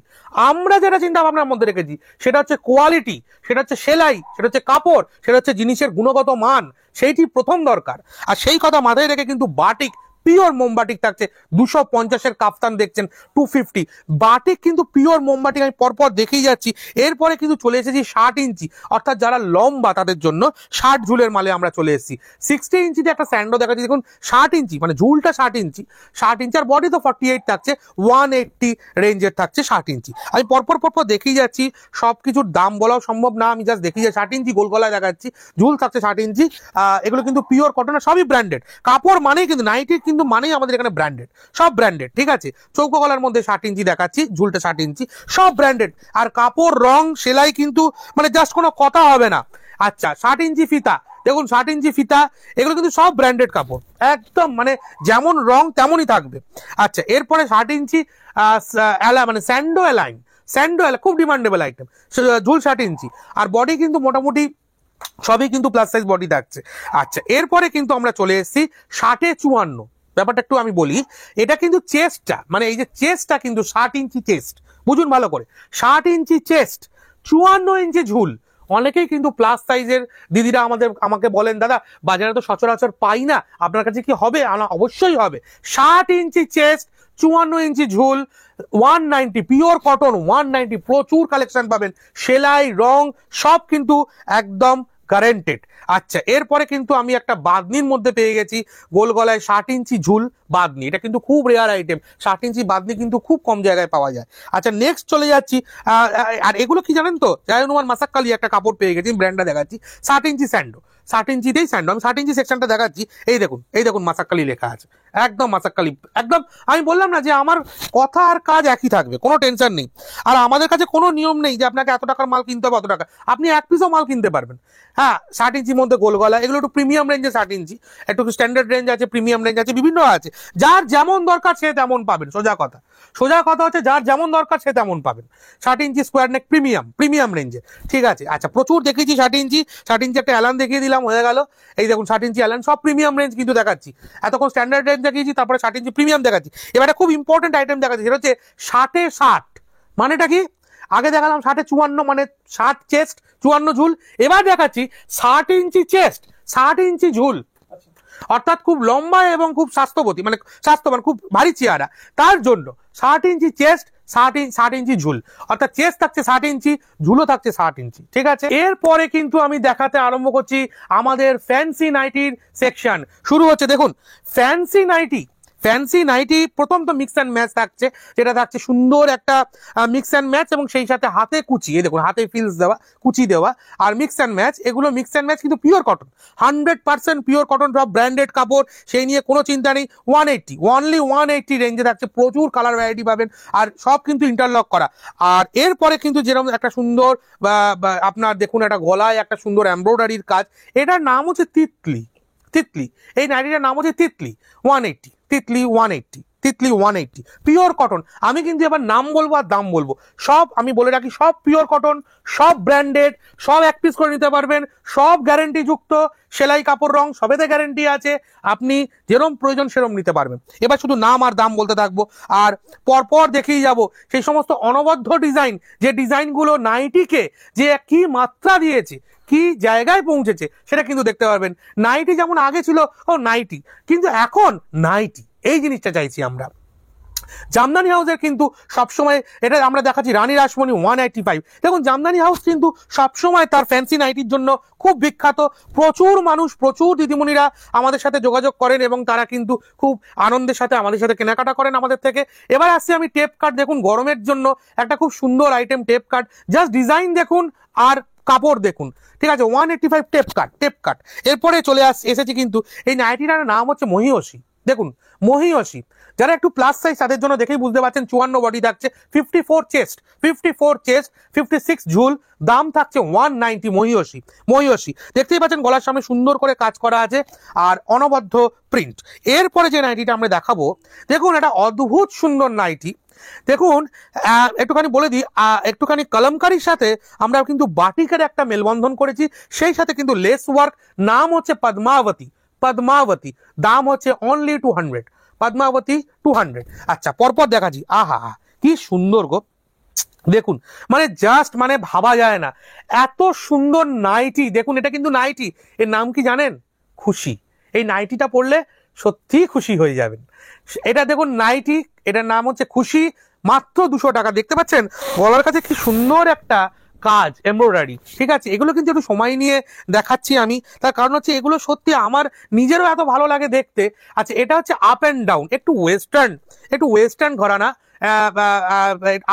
আমরা যেটা চিন্তা ভাবনার মধ্যে রেখেছি, সেটা হচ্ছে কোয়ালিটি, সেটা হচ্ছে সেলাই, সেটা হচ্ছে কাপড়, সেটা হচ্ছে জিনিসের গুণগত মান, সেইটি প্রথম দরকার। আর সেই কথা মাথায় রেখে কিন্তু বাটিক পিওর মোমবাটিক থাকছে। 250-এর কাফতান দেখছেন 250। বাটিক কিন্তু পিওর মোমবাটিক, আমি পরপর দেখেই যাচ্ছি। এরপরে কিন্তু চলে এসেছি 60 ইঞ্চি, অর্থাৎ যারা লম্বা তাদের জন্য 60 ঝুলের মালে আমরা চলে এসেছি। 60 ইঞ্চিতে একটা স্যান্ডো দেখাচ্ছি, দেখুন 60 ইঞ্চি, মানে ঝুলটা 60 ইঞ্চি, আর বডি তো 48 থাকছে, 180 রেঞ্জের থাকছে 60 ইঞ্চি। আমি পরপর দেখেই যাচ্ছি, সবকিছুর দাম বলাও সম্ভব না, আমি জাস্ট দেখেই যাচ্ছি। 60 ইঞ্চি গোল গলায় দেখাচ্ছি, ঝুল থাকছে 60 ইঞ্চি। এগুলো কিন্তু পিওর কটন, সবই ব্র্যান্ডেড কাপড়, মানেই কিন্তু নাইটি কিন্তু মানেই আমাদের এখানে ব্র্যান্ডেড, সব ব্র্যান্ডেড, ঠিক আছে। চৌকো গলার মধ্যে 60 ইঞ্চি দেখাচ্ছি, ঝুলটা 60 ইঞ্চি, সব ব্র্যান্ডেড। আর কাপড়, রং, সেলাই কিন্তু মানে জাস্ট কোনো কথা হবে না। আচ্ছা, 60 ইঞ্চি ফিতা, দেখুন 60 ইঞ্চি ফিতা, এগুলো কিন্তু সব ব্র্যান্ডেড কাপড়, একদম মানে যেমন রং তেমনই থাকবে। আচ্ছা, এরপরে 60 ইঞ্চি মানে স্যান্ডো অ্যালাইন, খুব ডিমান্ডেবল আইটেম, ঝুল 60 ইঞ্চি। আর বডি কিন্তু মোটামুটি সবই কিন্তু প্লাস সাইজ বডি থাকছে। আচ্ছা, এরপরে কিন্তু আমরা চলে এসেছি 60-54। ব্যাপারটা একটু আমি বলি, এটা কিন্তু চেস্টটা, মানে এই যে চেস্টটা কিন্তু 60 ইঞ্চি চেস্ট, বুঝুন ভালো করে, 60 ইঞ্চি চেস্ট, 54 ইঞ্চি ঝুল। অনেকেই কিন্তু প্লাস সাইজের দিদিরা আমাকে বলেন, দাদা বাজারে তো সচরাচর পাই না, আপনার কাছে কি হবে? অবশ্যই হবে। 60 ইঞ্চি চেস্ট, 54 ইঞ্চি ঝুল, 190 পিওর কটন, 190। প্রচুর কালেকশন পাবেন, সেলাই, রং সব কিন্তু একদম গ্যারান্টেড। আচ্ছা, এরপরে কিন্তু আমি একটা বাদনির মধ্যে পেয়ে গেছি, গোল গলায় 60 ইঞ্চি ঝুল বাদনি। এটা কিন্তু খুব রেয়ার আইটেম, 60 ইঞ্চি বাদনি কিন্তু খুব কম জায়গায় পাওয়া যায়। আচ্ছা, নেক্সট চলে যাচ্ছি। আর এগুলো কি জানেন তো, জায়নুমান মাসাক্কালি একটা কাপড় পেয়ে গেছি, ব্র্যান্ডটা দেখাচ্ছি, 60 ইঞ্চি স্যান্ডো, 60 ইঞ্চিতেই স্যান্ডো। আমি 60 ইঞ্চি সেকশনটা দেখাচ্ছি, এই দেখুন মাসাক্কালি লেখা আছে, একদম মাসাক্কালি, একদম। আমি বললাম না যে আমার কথা আর কাজ একই থাকবে, কোনো টেনশন নেই। আর আমাদের কাছে কোনো নিয়ম নেই যে আপনাকে এত টাকার মাল কিনতে হবে, অত টাকা, আপনি এক পিসও মাল কিনতে পারবেন। হ্যাঁ, 60 ইঞ্চির মধ্যে গোল গলা, এগুলো একটু প্রিমিয়াম রেঞ্জে 60 ইঞ্চি, একটু স্ট্যান্ডার্ড রেঞ্জ আছে, প্রিমিয়াম রেঞ্জ আছে, বিভিন্ন আছে। যার যেমন দরকার সে তেমন পাবেন, সোজা কথা হচ্ছে যার যেমন দরকার সে তেমন পাবেন। 60 ইঞ্চি স্কোয়ার নেক প্রিমিয়াম রেঞ্জে, ঠিক আছে। আচ্ছা, প্রচুর দেখেছি 60 ইঞ্চি একটা অ্যালান দেখিয়ে দিলাম, হয়ে গেল। এই দেখুন 60 ইঞ্চি অ্যালান, সব প্রিমিয়াম রেঞ্জ কিন্তু দেখাচ্ছি। এতক্ষণ স্ট্যান্ডার্ড রেঞ্জ দেখিয়েছি, তারপরে 60 ইঞ্চি প্রিমিয়াম দেখাচ্ছি। এবার একটা খুব ইম্পর্টেন্ট আইটেম দেখাচ্ছি, সেটা হচ্ছে 60-60। মানেটা কি? আগে দেখালাম 60-54, মানে 60 চেস্ট, 54 ঝুল। এবার দেখাচ্ছি 60 ইঞ্চি চেস্ট, 60 ইঞ্চি ঝুল, অর্থাৎ খুব লম্বা এবং খুব স্বাস্থ্যবান, খুব ভারী চেহারা, তার জন্য 60 ইঞ্চি চেস্ট, 60 ইঞ্চি ঝুল, অর্থাৎ চেস্ট থাকছে 60 ইঞ্চি, ঝুলও থাকছে 60 ইঞ্চি, ঠিক আছে। এরপরে কিন্তু আমি দেখাতে আরম্ভ করছি আমাদের ফ্যান্সি নাইটির সেকশন শুরু হচ্ছে। দেখুন, ফ্যান্সি নাইটি প্রথম তো মিক্স অ্যান্ড ম্যাচ থাকছে, যেটা থাকছে সুন্দর একটা মিক্স অ্যান্ড ম্যাচ, এবং সেই সাথে হাতে কুচি, এই দেখুন হাতে ফিলস দেওয়া, কুচি দেওয়া, আর মিক্স অ্যান্ড ম্যাচ। এগুলো মিক্স অ্যান্ড ম্যাচ কিন্তু পিওর কটন, 100% পিওর কটন, সব ব্র্যান্ডেড কাপড়, সেই নিয়ে কোনো চিন্তা নেই। 180, অনলি 180 রেঞ্জে থাকছে, প্রচুর কালার ভ্যারাইটি পাবেন, আর সব কিন্তু ইন্টারলক করা। আর এরপরে কিন্তু যেরকম একটা সুন্দর আপনার দেখুন একটা গলায় একটা সুন্দর এমব্রয়ডারির কাজ, এটার নাম হচ্ছে তিতলি। এই নাইটিটার নাম হচ্ছে তিতলি 180, তিতলি 180 পিওর কটন। আমি কিন্তু এবার নাম বলবো আর দাম বলবো, সব আমি বলে রাখি সব পিওর কটন, সব ব্র্যান্ডেড, সব এক পিস করে নিতে পারবেন, সব গ্যারেন্টি যুক্ত, সেলাই কাপড় রং সবেতে গ্যারেন্টি আছে, আপনি যেরম প্রয়োজন সেরম নিতে পারবেন। এবার শুধু নাম আর দাম বলতে থাকবো আর পরপর দেখেই যাব সেই সমস্ত অনবদ্য ডিজাইন, যে ডিজাইনগুলো নাইটিকে যে কি মাত্রা দিয়েছে, কি জায়গায় পৌঁছেছে সেটা কিন্তু দেখতে পারবেন। নাইটি যেমন আগে ছিল ও নাইটি, কিন্তু এখন নাইটি এই জিনিসটা চাইছি আমরা। জামদানি হাউসের কিন্তু সবসময় এটা আমরা দেখাচ্ছি রানী রাসমণি 185। দেখুন জামদানি হাউস কিন্তু সবসময় তার ফ্যান্সি নাইটির জন্য খুব বিখ্যাত। প্রচুর মানুষ, প্রচুর দিদিমণিরা আমাদের সাথে যোগাযোগ করেন এবং তারা কিন্তু খুব আনন্দের সাথে আমাদের সাথে কেনাকাটা করেন আমাদের থেকে। এবার আসছি আমি টেপ কাট। দেখুন গরমের জন্য একটা খুব সুন্দর আইটেম টেপ কাট, জাস্ট ডিজাইন দেখুন আর কাপড় দেখুন, ঠিক আছে। 185 টেপ কাট। এরপরে চলে এসেছি কিন্তু এই নাইটিটার নাম হচ্ছে মহিয়সী। দেখুন মহিয়সী, যারা একটু প্লাস সাইজ তাদের জন্য দেখেই বুঝতে পারছেন 54 বডি থাকছে, 54 চেস্ট, 56 ঝুল, দাম থাকছে 190। মহিয়সী দেখতেই পাচ্ছেন গলার সামনে সুন্দর করে কাজ করা আছে আর অনবদ্য প্রিন্ট। এরপরে যে নাইটিটা আমরা দেখাবো, দেখুন এটা অদ্ভুত সুন্দর নাইটি। দেখুন একটুখানি বলে দিই, একটুখানি কলমকারির সাথে আমরা কিন্তু বাটিকের একটা মেলবন্ধন করেছি, সেই সাথে কিন্তু লেস ওয়ার্ক। নাম হচ্ছে পদ্মাবতী, দাম হচ্ছে অনলি 200। পদ্মাবতী 200। আচ্ছা পরপর দেখাচ্ছি, আহা কি সুন্দর গো, দেখুন মানে জাস্ট মানে ভাবা যায় না এত সুন্দর নাইটি। দেখুন এটা কিন্তু নাইটি, এর নাম কি জানেন? খুশি। এই নাইটিটা পরলে সত্যি খুশি হয়ে যাবেন। এটা দেখুন নাইটি, এটার নাম হচ্ছে খুশি, মাত্র 200 টাকা। দেখতে পাচ্ছেন গলার কাছে কি সুন্দর একটা কাজ, এমব্রয়ডারি, ঠিক আছে। এগুলো কিন্তু একটু সময় নিয়ে দেখাচ্ছি আমি, তার কারণ হচ্ছে এগুলো সত্যি আমার নিজেরও এত ভালো লাগে দেখতে। আচ্ছা এটা হচ্ছে আপ অ্যান্ড ডাউন, একটু ওয়েস্টার্ন ঘরানা,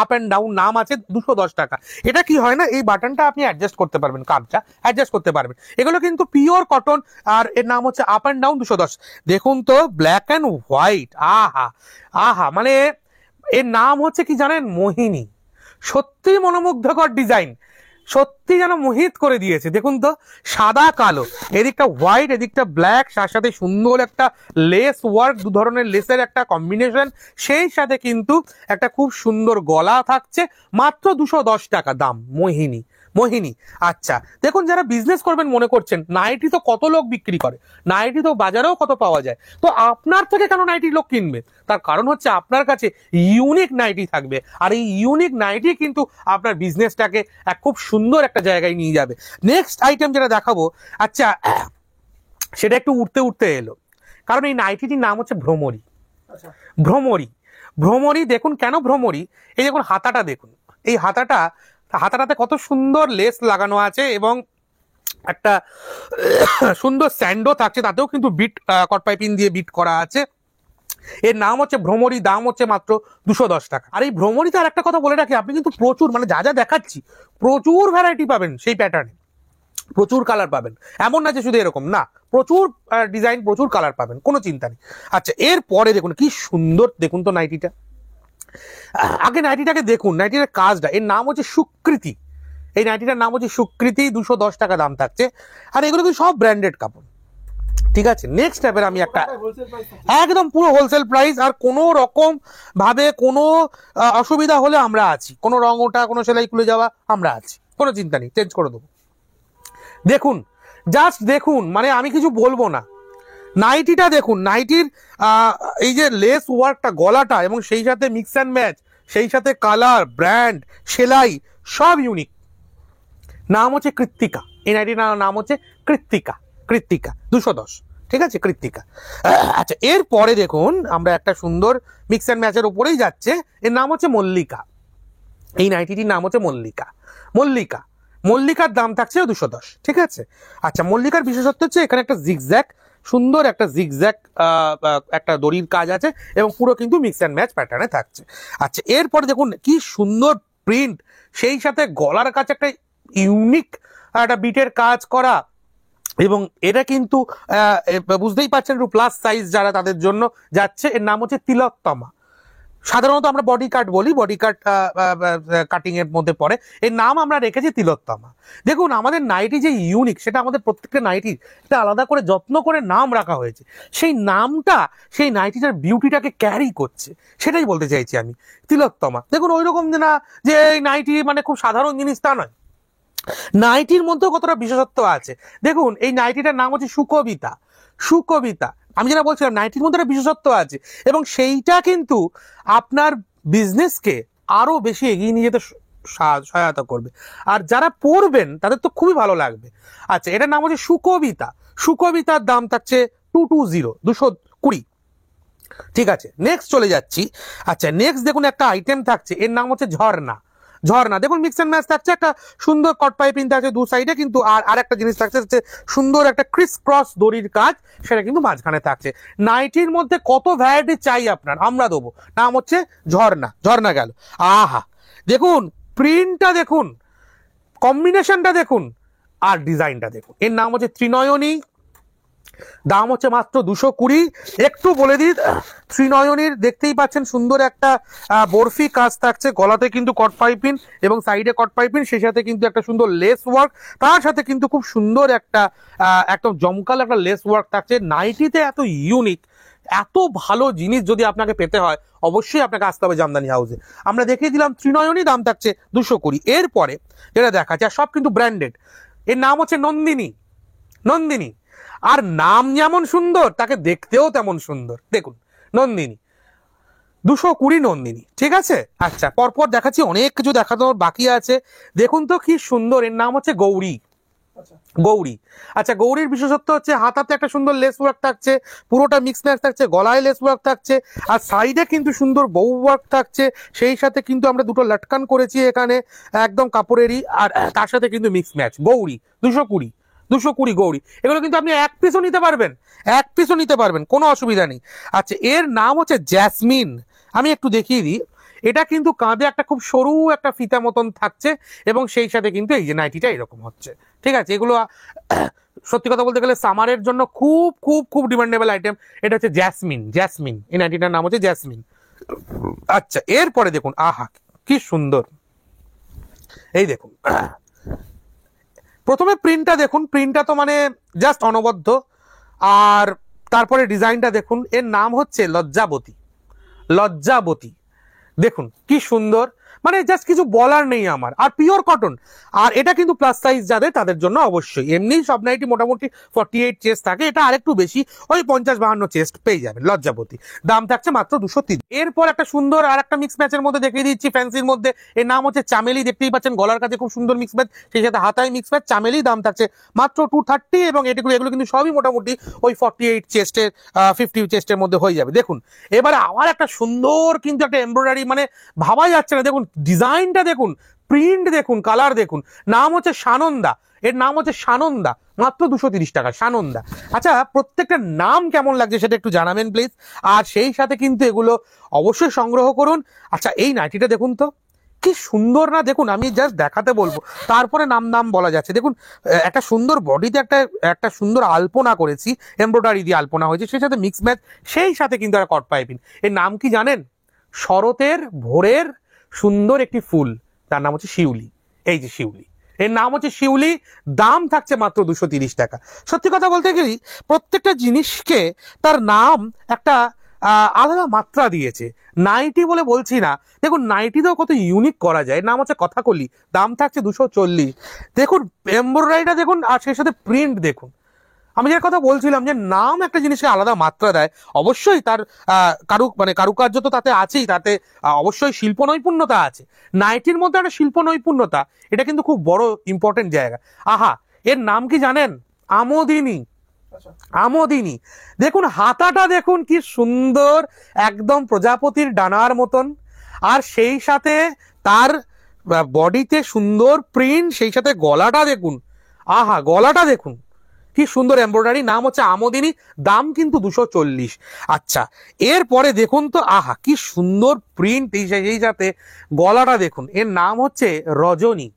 আপ অ্যান্ড ডাউন, নাম আছে 210 টাকা। এটা কি হয় না, এই বাটনটা আপনি অ্যাডজাস্ট করতে পারবেন, কাপটা অ্যাডজাস্ট করতে পারবেন। এগুলো কিন্তু পিওর কটন আর এর নাম হচ্ছে আপ অ্যান্ড ডাউন 210। দেখুন তো ব্ল্যাক অ্যান্ড হোয়াইট, আহা মানে এর নাম হচ্ছে কি জানেন? মোহিনী। সত্যি মনোমুগ্ধকর ডিজাইন, সত্যি যেন মোহিত করে দিয়েছে। দেখুন তো সাদা কালো, এদিকটা হোয়াইট এদিকটা ব্ল্যাক, তার সাথে সুন্দর একটা লেস ওয়ার্ক, দু ধরনের লেসের একটা কম্বিনেশন, সেই সাথে কিন্তু একটা খুব সুন্দর গলা থাকছে, মাত্র 210 টাকা দাম। মোহিনী। আচ্ছা দেখুন যারা বিজনেস করবেন মনে করছেন, নাইটি তো কত লোক বিক্রি করে, নাইটি তো বাজারেও কত পাওয়া যায়, তো আপনার থেকে কেন নাইটি লোক কিনবে? তার কারণ হচ্ছে আপনার কাছে ইউনিক নাইটি থাকবে, আর এই ইউনিক নাইটি কিন্তু আপনার বিজনেসটাকে এক খুব সুন্দর একটা জায়গায় নিয়ে যাবে। নেক্সট আইটেম যেটা দেখাবো, আচ্ছা সেটা একটু উঠতে এলো, কারণ এই নাইটিটির নাম হচ্ছে ভ্রমরী। দেখুন কেন ভ্রমরী? এই দেখুন হাতাটা দেখুন, এই হাতাটাতে কত সুন্দর লেস লাগানো আছে এবং একটা সুন্দর স্যান্ডো থাকছে, তাতেও কিন্তু বিট কট পাইপিং দিয়ে বিট করা আছে। এর নাম হচ্ছে ভ্রমরী, দাম হচ্ছে মাত্র 210 টাকা। আর এই ভ্রমরীতে আর একটা কথা বলে রাখি, আপনি কিন্তু প্রচুর মানে যা দেখাচ্ছি প্রচুর ভ্যারাইটি পাবেন সেই প্যাটার্নে, প্রচুর কালার পাবেন। এমন না যে শুধু এরকম, না, প্রচুর ডিজাইন, প্রচুর কালার পাবেন, কোনো চিন্তা নেই। আচ্ছা এরপরে দেখুন কি সুন্দর, দেখুন তো নাইটিটা, আগে নাইটিটাকে দেখুন, নাইটির কাজটা, এর নাম হচ্ছে সুকৃতি। এই নাইটিটার নাম হচ্ছে সুকৃতি, 210 টাকা দাম থাকছে। আর এগুলো কিন্তু সব ব্র্যান্ডেড কাপড়, ঠিক আছে। নেক্সট স্টেপের আমি একটা একদম পুরো হোলসেল প্রাইস, আর কোনো রকম ভাবে কোনো অসুবিধা হলে আমরা আছি, কোনো রং ওঠা, কোনো সেলাই খুলে যাওয়া, আমরা আছি, কোনো চিন্তা নেই, চেঞ্জ করে দেবো। দেখুন জাস্ট দেখুন, মানে আমি কিছু বলবো না, নাইটিটা দেখুন, নাইটির এই যে লেস ওয়ার্কটা, গলাটা, এবং সেই সাথে মিক্স অ্যান্ড ম্যাচ, সেই সাথে কালার, ব্র্যান্ড, সেলাই সব ইউনিক। নাম হচ্ছে কৃত্তিকা, এই নাইটির নাম হচ্ছে কৃত্তিকা 210, ঠিক আছে, কৃত্তিকা। আচ্ছা এরপরে দেখুন আমরা একটা সুন্দর মিক্স অ্যান্ড ম্যাচের উপরেই যাচ্ছে, এর নাম হচ্ছে মল্লিকা। এই নাইটিটির নাম হচ্ছে মল্লিকার দাম থাকছে 210, ঠিক আছে। আচ্ছা মল্লিকার বিশেষত্ব হচ্ছে এখানে একটা জিগজ্যাগ, সুন্দর একটা জিগজ্যাগ একটা দড়ির কাজ আছে এবং পুরো কিন্তু মিক্স অ্যান্ড ম্যাচ প্যাটার্নে থাকছে। আচ্ছা এরপরে দেখুন কি সুন্দর প্রিন্ট, সেই সাথে গলার কাছে একটা ইউনিক একটা বিটের কাজ করা, এবং এটা কিন্তু বুঝতেই পারছেন একটু প্লাস সাইজ যারা, তাদের জন্য যাচ্ছে। এর নাম হচ্ছে তিলোত্তমা, সাধারণত আমরা বডি কাট বলি, বডি কাট কাটিং এর মধ্যে পড়ে। এর নাম আমরা রেখেছি তিলোত্তমা। দেখুন আমাদের নাইটি যে ইউনিক, সেটা আমাদের প্রত্যেকটা নাইটির একটা আলাদা করে যত্ন করে নাম রাখা হয়েছে। সেই নামটা সেই নাইটিটার বিউটিটাকে ক্যারি করছে, সেটাই বলতে চাইছি আমি। তিলোত্তমা দেখুন ওই রকম না যে এই নাইটি মানে খুব সাধারণ জিনিস, তা নয়। নাইটির মধ্যেও কতটা বিশেষত্ব আছে। দেখুন এই নাইটিটার নাম হচ্ছে সুকবিতা। সুকবিতা, আমি যেটা বলছিলাম নাইটির মধ্যে একটা বিশেষত্ব আছে, এবং সেইটা কিন্তু আপনার বিজনেসকে আরো বেশি এগিয়ে নিয়ে যেতে সহায়তা করবে। আর যারা পড়বেন তাদের তো খুবই ভালো লাগবে। আচ্ছা, এটার নাম হচ্ছে সুকবিতা। সুকবিতার দাম থাকছে 220, 220। ঠিক আছে, নেক্সট চলে যাচ্ছি। আচ্ছা, নেক্সট দেখুন একটা আইটেম থাকছে, এর নাম হচ্ছে ঝর্ণা। ঝর্ণা দেখুন মিক্স অ্যান্ড ম্যাচ থাকছে, একটা সুন্দর কট পাইপিং থাকছে দু সাইডে, কিন্তু আর একটা জিনিস থাকছে হচ্ছে সুন্দর একটা ক্রিস ক্রস দড়ির কাজ, সেটা কিন্তু মাঝখানে থাকছে। নাইটির মধ্যে কত ভ্যারাইটি চাই আপনার, আমরা দেবো। নাম হচ্ছে ঝর্ণা। ঝর্ণা গেল। আহা, দেখুন প্রিন্টটা দেখুন, কম্বিনেশনটা দেখুন, আর ডিজাইনটা দেখুন। এর নাম হচ্ছে ত্রিনয়নী। দাম হচ্ছে মাত্র 220। একটু বলে দিই, ত্রিনয়নীর দেখতেই পাচ্ছেন সুন্দর একটা বরফি কাজ থাকছে, গলাতে কিন্তু কট পাইপিং এবং সাইডে কট পাইপিং, সেই সাথে কিন্তু একটা সুন্দর লেস ওয়ার্ক, তার সাথে কিন্তু খুব সুন্দর একটা একদম জমকাল একটা লেস ওয়ার্ক থাকছে। নাইটিতে এত ইউনিক, এত ভালো জিনিস যদি আপনাকে পেতে হয়, অবশ্যই আপনাকে আসতে হবে জামদানি হাউসে। আমরা দেখিয়ে দিলাম ত্রিনয়নী, দাম থাকছে 220। এরপরে যেটা দেখাচ্ছে, আর সব কিন্তু ব্র্যান্ডেড, এর নাম হচ্ছে নন্দিনী। নন্দিনী, আর নাম যেমন সুন্দর তাকে দেখতেও তেমন সুন্দর। দেখুন নন্দিনী, 220 নন্দিনী। ঠিক আছে, আচ্ছা পরপর দেখাচ্ছি, অনেক কিছু দেখানোর বাকি আছে। দেখুন তো কি সুন্দর, এর নাম হচ্ছে গৌরী। গৌরী, আচ্ছা গৌরীর বিশেষত্ব হচ্ছে হাতাতে একটা সুন্দর লেস ওয়ার্ক থাকছে, পুরোটা মিক্স ম্যাচ থাকছে, গলায় লেস ওয়ার্ক থাকছে, আর সাইডে কিন্তু সুন্দর বউ ওয়ার্ক থাকছে। সেই সাথে কিন্তু আমরা দুটো লটকান করেছি এখানে একদম কাপড়েরই, আর তার সাথে কিন্তু মিক্স ম্যাচ। গৌরী 220, 220 গৌরী। এগুলো কিন্তু আপনি এক পিসও নিতে পারবেন, এক পিসও নিতে পারবেন, কোনো অসুবিধা নেই। আচ্ছা, এর নাম হচ্ছে জ্যাসমিন। আমি একটু দেখিয়ে দিই, এটা কিন্তু কাঁধে একটা খুব সরু একটা ফিতা মতন থাকছে, এবং সেই সাথে কিন্তু এই যে নাইটিটা এরকম হচ্ছে। ঠিক আছে, এগুলো সত্যি কথা বলতে গেলে সামারের জন্য খুব খুব খুব ডিমান্ডেবল আইটেম। এটা হচ্ছে জ্যাসমিন। জ্যাসমিন, এই নাইটিটার নাম হচ্ছে জ্যাসমিন। আচ্ছা, এরপরে দেখুন, আহা কি সুন্দর, এই দেখুন প্রথমে প্রিন্টটা দেখুন, প্রিন্টটা তো মানে জাস্ট অনবদ্য। আর তারপরে ডিজাইনটা দেখুন, এর নাম হচ্ছে লজ্জাবতী। লজ্জাবতী, দেখুন কি সুন্দর, মানে জাস্ট কিছু বলার নেই আমার। আর পিওর কটন, আর এটা কিন্তু প্লাস সাইজ যাদের তাদের জন্য অবশ্যই। এমনি সব নাইটি মোটামুটি 48 চেস্ট থাকে, এটা আরেকটু বেশি, ওই 50-52 চেস্ট পেয়ে যাবেন। লজ্জাবতী, দাম থাকছে মাত্র 230। এরপর একটা সুন্দর আর একটা মিক্স ম্যাচের মধ্যে দেখিয়ে দিচ্ছি, ফ্যান্সির মধ্যে। এর নাম হচ্ছে চামেলি। দেখতেই পাচ্ছেন গলার কাছে খুব সুন্দর মিক্স ম্যাচ, সেই সাথে হাতায় মিক্স ম্যাচ। চামেলি, দাম থাকছে মাত্র 230। এবং এগুলো কিন্তু সবই মোটামুটি ওই 48 চেস্টের 50 চেস্টের মধ্যে হয়ে যাবে। দেখুন এবারে আবার একটা সুন্দর কিন্তু একটা এমব্রয়ডারি, মানে ভাবাই যাচ্ছে না। দেখুন ডিজাইনটা দেখুন, প্রিন্ট দেখুন, কালার দেখুন। নাম হচ্ছে সানন্দা। এর নাম হচ্ছে সানন্দা, মাত্র 230 টাকা। সানন্দা। আচ্ছা, প্রত্যেকটা নাম কেমন লাগছে সেটা একটু জানাবেন প্লিজ। আর সেই সাথে কিন্তু এগুলো অবশ্যই সংগ্রহ করুন। আচ্ছা, এই নাইটিটা দেখুন তো কি সুন্দর না, দেখুন আমি জাস্ট দেখাতে বলবো, তারপরে নাম নাম বলা যাচ্ছে। দেখুন একটা সুন্দর বডিতে একটা সুন্দর আলপনা করেছি, এমব্রয়ডারি দিয়ে আলপনা হয়েছে, সেই সাথে মিক্স ম্যাচ, সেই সাথে কিন্তু একটা কট পাইপিং। এর নাম কি জানেন? শরতের ভোরের সুন্দর একটি ফুল, তার নাম হচ্ছে শিউলি। এই যে শিউলি, এর নাম হচ্ছে শিউলি। দাম থাকছে মাত্র 230 টাকা। সত্যি কথা বলতে গেলে প্রত্যেকটা জিনিসকে তার নাম একটা আলাদা মাত্রা দিয়েছে। নাইটি বলে বলছি না, দেখুন নাইটিতেও কত ইউনিক করা যায়। নাম হচ্ছে কথাকলি, দাম থাকছে 240। দেখুন এমব্রয়ডারিটা দেখুন, আর সেই সাথে প্রিন্ট দেখুন। আমি যে কথা বলছিলাম যে নাম একটা জিনিসকে আলাদা মাত্রা দেয়, অবশ্যই তার কারুকার্য তো তাতে আছেই, তাতে অবশ্যই শিল্প নৈপুণ্যতা আছে। নাইটির মধ্যে একটা শিল্প নৈপুণ্যতা, এটা কিন্তু খুব বড় ইম্পর্টেন্ট জায়গা। আহা, এর নাম কি জানেন? আমোদিনী। আমোদিনী, দেখুন হাতাটা দেখুন কি সুন্দর, একদম প্রজাপতির ডানার মতন, আর সেই সাথে তার বডিতে সুন্দর প্রিন্ট, সেই সাথে গলাটা দেখুন। আহা, গলাটা দেখুন কি সুন্দর এমব্রয়ডারি। নাম হচ্ছে আমোদিনী, দাম কিন্তু 240। আচ্ছা, এরপরে দেখুন তো, আহা কি সুন্দর প্রিন্ট, সেই সাথে গলাটা দেখুন। এর নাম হচ্ছে রজনী।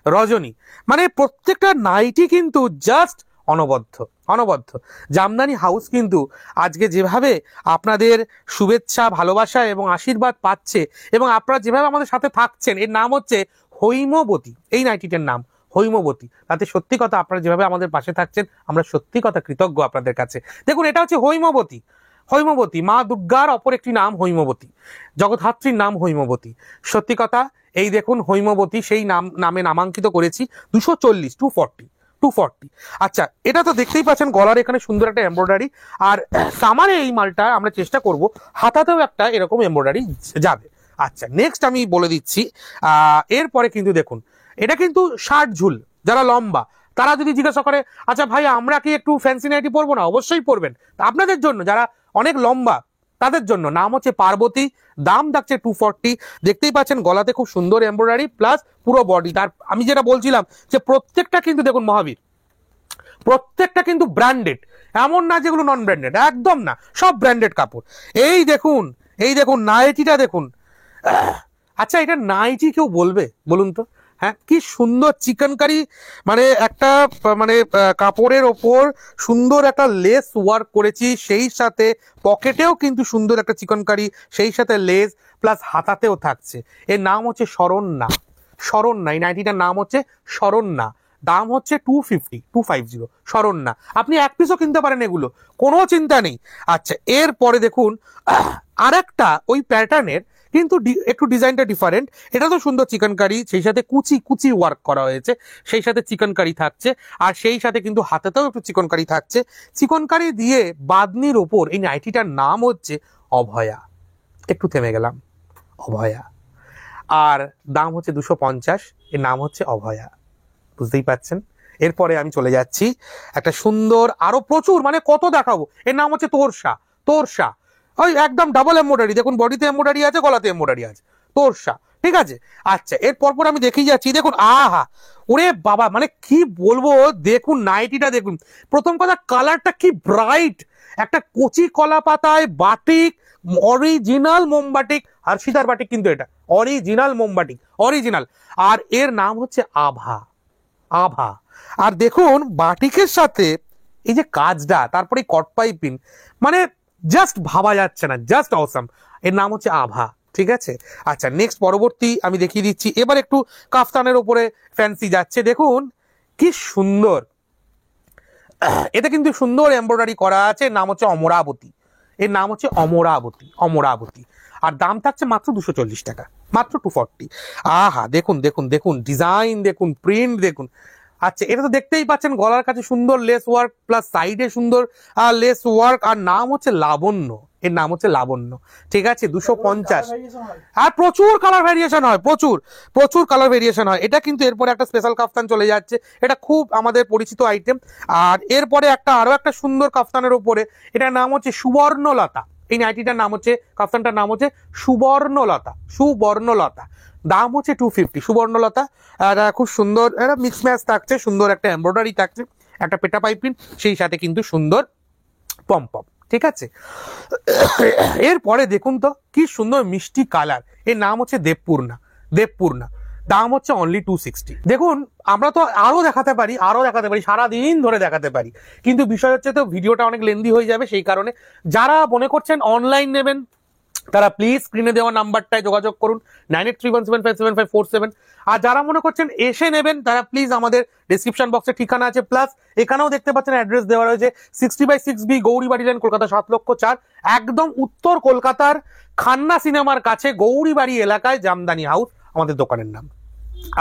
রজনী, মানে প্রত্যেকটা নাইটি কিন্তু জাস্ট অনবদ্য অনবদ্য। জামদানি হাউস কিন্তু আজকে যেভাবে আপনাদের শুভেচ্ছা, ভালোবাসা এবং আশীর্বাদ পাচ্ছে এবং আপনারা যেভাবে আমাদের সাথে থাকছেন, এর নাম হচ্ছে হৈমবতী। এই নাইটিটার নাম হৈমবতী। তাতে সত্যি কথা আপনারা যেভাবে আমাদের পাশে থাকছেন, আমরা সত্যি কথা কৃতজ্ঞ আপনাদের কাছে। দেখুন, এটা হচ্ছে হৈমবতী। হৈমবতী মা দুর্গার অপর একটি নাম হৈমবতী, জগদ্ধাত্রীর নাম হৈমবতী। সত্যি কথা, এই দেখুন হৈমবতী সেই নামে নামাঙ্কিত করেছি। 240, 240। আচ্ছা, এটা তো দেখতেই পাচ্ছেন গলার এখানে সুন্দর একটা এমব্রয়ডারি। আর সামারে এই মালটা আমরা চেষ্টা করব হাতাতেও একটা এরকম এমব্রয়ডারি যাবে। আচ্ছা, নেক্সট আমি বলে দিচ্ছি। এরপরে কিন্তু দেখুন, এটা কিন্তু শার্ট ঝুল। যারা লম্বা তারা যদি জিজ্ঞাসা করে, আচ্ছা ভাই আমরা কি একটু ফ্যান্সি নাইটি পরবো না? অবশ্যই পরবেন। আপনাদের জন্য যারা অনেক লম্বা তাদের জন্য নাম হচ্ছে পার্বতী। দাম থাকছে 240। দেখতেই পাচ্ছেন গলাতে খুব সুন্দর এমব্রয়ডারি প্লাস পুরো বডি। তার আমি যেটা বলছিলাম যে প্রত্যেকটা কিন্তু দেখুন মহাবীর, প্রত্যেকটা কিন্তু ব্র্যান্ডেড, এমন না যেগুলো নন ব্র্যান্ডেড, একদম না, সব ব্র্যান্ডেড কাপড়। এই দেখুন, এই দেখুন নাইটিটা দেখুন। আচ্ছা, এটা নাইটি কেউ বলবে বলুন তো? হ্যাঁ, কি সুন্দর চিকেনকারি, মানে একটা মানে কাপড়ের ওপর সুন্দর একটা লেস ওয়ার্ক করেছি, সেই সাথে পকেটেও কিন্তু সুন্দর একটা চিকেনকারি, সেই সাথে লেস প্লাস হাতাতেও থাকছে। এর নাম হচ্ছে শরণ্যা। শরণ্যা, এই নাইটিটার নাম হচ্ছে শরণ্যা। দাম হচ্ছে 250 শরণ্যা। আপনি এক পিসও কিনতে পারেন, এগুলো কোনো চিন্তা নেই। আচ্ছা, এরপরে দেখুন আর একটা ওই প্যাটার্নের কিন্তু একটু ডিজাইনটা ডিফারেন্ট। এটা তো সুন্দর চিকেনকারি, সেই সাথে কুচি কুচি ওয়ার্ক করা হয়েছে, সেই সাথে চিকেনকারি থাকছে, আর সেই সাথে কিন্তু হাতেতেও একটু চিকেনকারি থাকছে। চিকেনকারি দিয়ে বাদনির ওপর এই নাইটিটার নাম হচ্ছে অভয়া। একটু থেমে গেলাম, অভয়া। আর দাম হচ্ছে 250। এর নাম হচ্ছে অভয়া, বুঝতেই পাচ্ছেন। এরপরে আমি চলে যাচ্ছি একটা সুন্দর, আরো প্রচুর, মানে কত দেখাবো। এর নাম হচ্ছে তোরসা। তোরসা ওই একদম ডাবল এমব্রয়ডারি, দেখুন বডিতে এমব্রয়ডারি আছে, গলাতে এমব্রয়ডারি আছে, তোরসা, ঠিক আছে। আচ্ছা, এর পরপর আমি দেখেই যাচ্ছি। দেখুন, আহা ওরে বাবা, মানে কি বলবো, দেখুন নাইটিটা দেখুন। প্রথম কথা, কালারটা কি ব্রাইট, একটা কচি কলা পাতায় বাটিক, অরিজিনাল মোমবাটিক, আর সীতার বাটিক কিন্তু এটা অরিজিনাল মোমবাটিক, অরিজিনাল। আর এর নাম হচ্ছে আভা। আভা। আর দেখুন বাটিকের সাথে এই যে কাজটা, তারপরে কট পাইপিং, মানে জাস্ট ভাবা যাচ্ছে না, জাস্ট অসাম। এর নাম হচ্ছে আভা, ঠিক আছে। আচ্ছা, নেক্সট পরবর্তী আমি দেখিয়ে দিচ্ছি। এবার একটু কাফতানের উপরে ফ্যান্সি যাচ্ছে। দেখুন কি সুন্দর, এটা কিন্তু সুন্দর এমব্রয়ডারি করা আছে। নাম হচ্ছে অমরাবতী। এর নাম হচ্ছে অমরাবতী, অমরাবতী। আর দাম থাকছে মাত্র 240 টাকা, মাত্র 240। আহা, দেখুন দেখুন দেখুন ডিজাইন দেখুন, প্রিন্ট দেখুন। আচ্ছা, এটা তো দেখতেই পাচ্ছেন গলার কাছে সুন্দর লেস ওয়ার্ক প্লাস সাইডে সুন্দর লেস ওয়ার্ক। আর নাম হচ্ছে লাবণ্য। এর নাম হচ্ছে লাবণ্য, ঠিক আছে। 250। আর প্রচুর কালার ভ্যারিয়েশন হয়, প্রচুর প্রচুর কালার ভেরিয়েশন হয়। এটা কিন্তু এরপরে একটা স্পেশাল কাফতান চলে যাচ্ছে, এটা খুব আমাদের পরিচিত আইটেম। আর এরপরে আরো একটা সুন্দর কাফতানের উপরে, এটার নাম হচ্ছে সুবর্ণলতা। এই নাইটিটার নাম হচ্ছে, কাফতানটার নাম হচ্ছে সুবর্ণলতা। সুবর্ণলতা, দাম হচ্ছে 250। সুবর্ণলতা, খুব সুন্দর একটা মিক্স ম্যাচ থাকছে, সুন্দর একটা এমব্রয়ডারি থাকছে, একটা পেটা পাইপিং, সেই সাথে কিন্তু সুন্দর পম পম, ঠিক আছে। এরপরে দেখুন তো কি সুন্দর মিষ্টি কালার। এর নাম হচ্ছে দেবপূর্ণা। দেবপূর্ণা, দাম হচ্ছে অনলি 260। দেখুন, আমরা তো আরো দেখাতে পারি, আরো দেখাতে পারি, সারাদিন ধরে দেখাতে পারি, কিন্তু বিষয় হচ্ছে তো ভিডিওটা অনেক লেন্দি হয়ে যাবে। সেই কারণে যারা মনে করছেন অনলাইন নেবেন, তারা প্লিজ স্ক্রিনে দেওয়া নাম্বারটায় যোগাযোগ করুন, 9831757547। আর যারা মনে করছেন এসে নেবেন, তারা প্লিজ আমাদের ডেসক্রিপশন বক্সে ঠিকানা আছে, প্লাস এখানেও দেখতে পাচ্ছেন অ্যাড্রেস দেওয়া রয়েছে, 60/6B গৌরীবাড়ি লাইন, কলকাতা 7,04,000, একদম উত্তর কলকাতার খান্না সিনেমার কাছে গৌরীবাড়ি এলাকায় জামদানি হাউস আমাদের দোকানের নাম।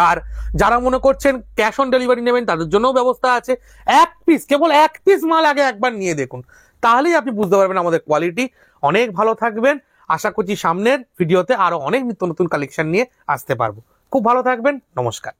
আর যারা মনে করছেন ক্যাশ অন ডেলিভারি নেবেন, তাদের জন্যও ব্যবস্থা আছে। এক পিস, কেবল এক পিস মাল আগে একবার নিয়ে দেখুন, তাহলেই আপনি বুঝতে পারবেন আমাদের কোয়ালিটি। অনেক ভালো থাকবেন, আশা করছি সামনের ভিডিওতে আরো অনেক নিত্য নতুন কালেকশন নিয়ে আসতে পারবো। খুব ভালো থাকবেন, নমস্কার।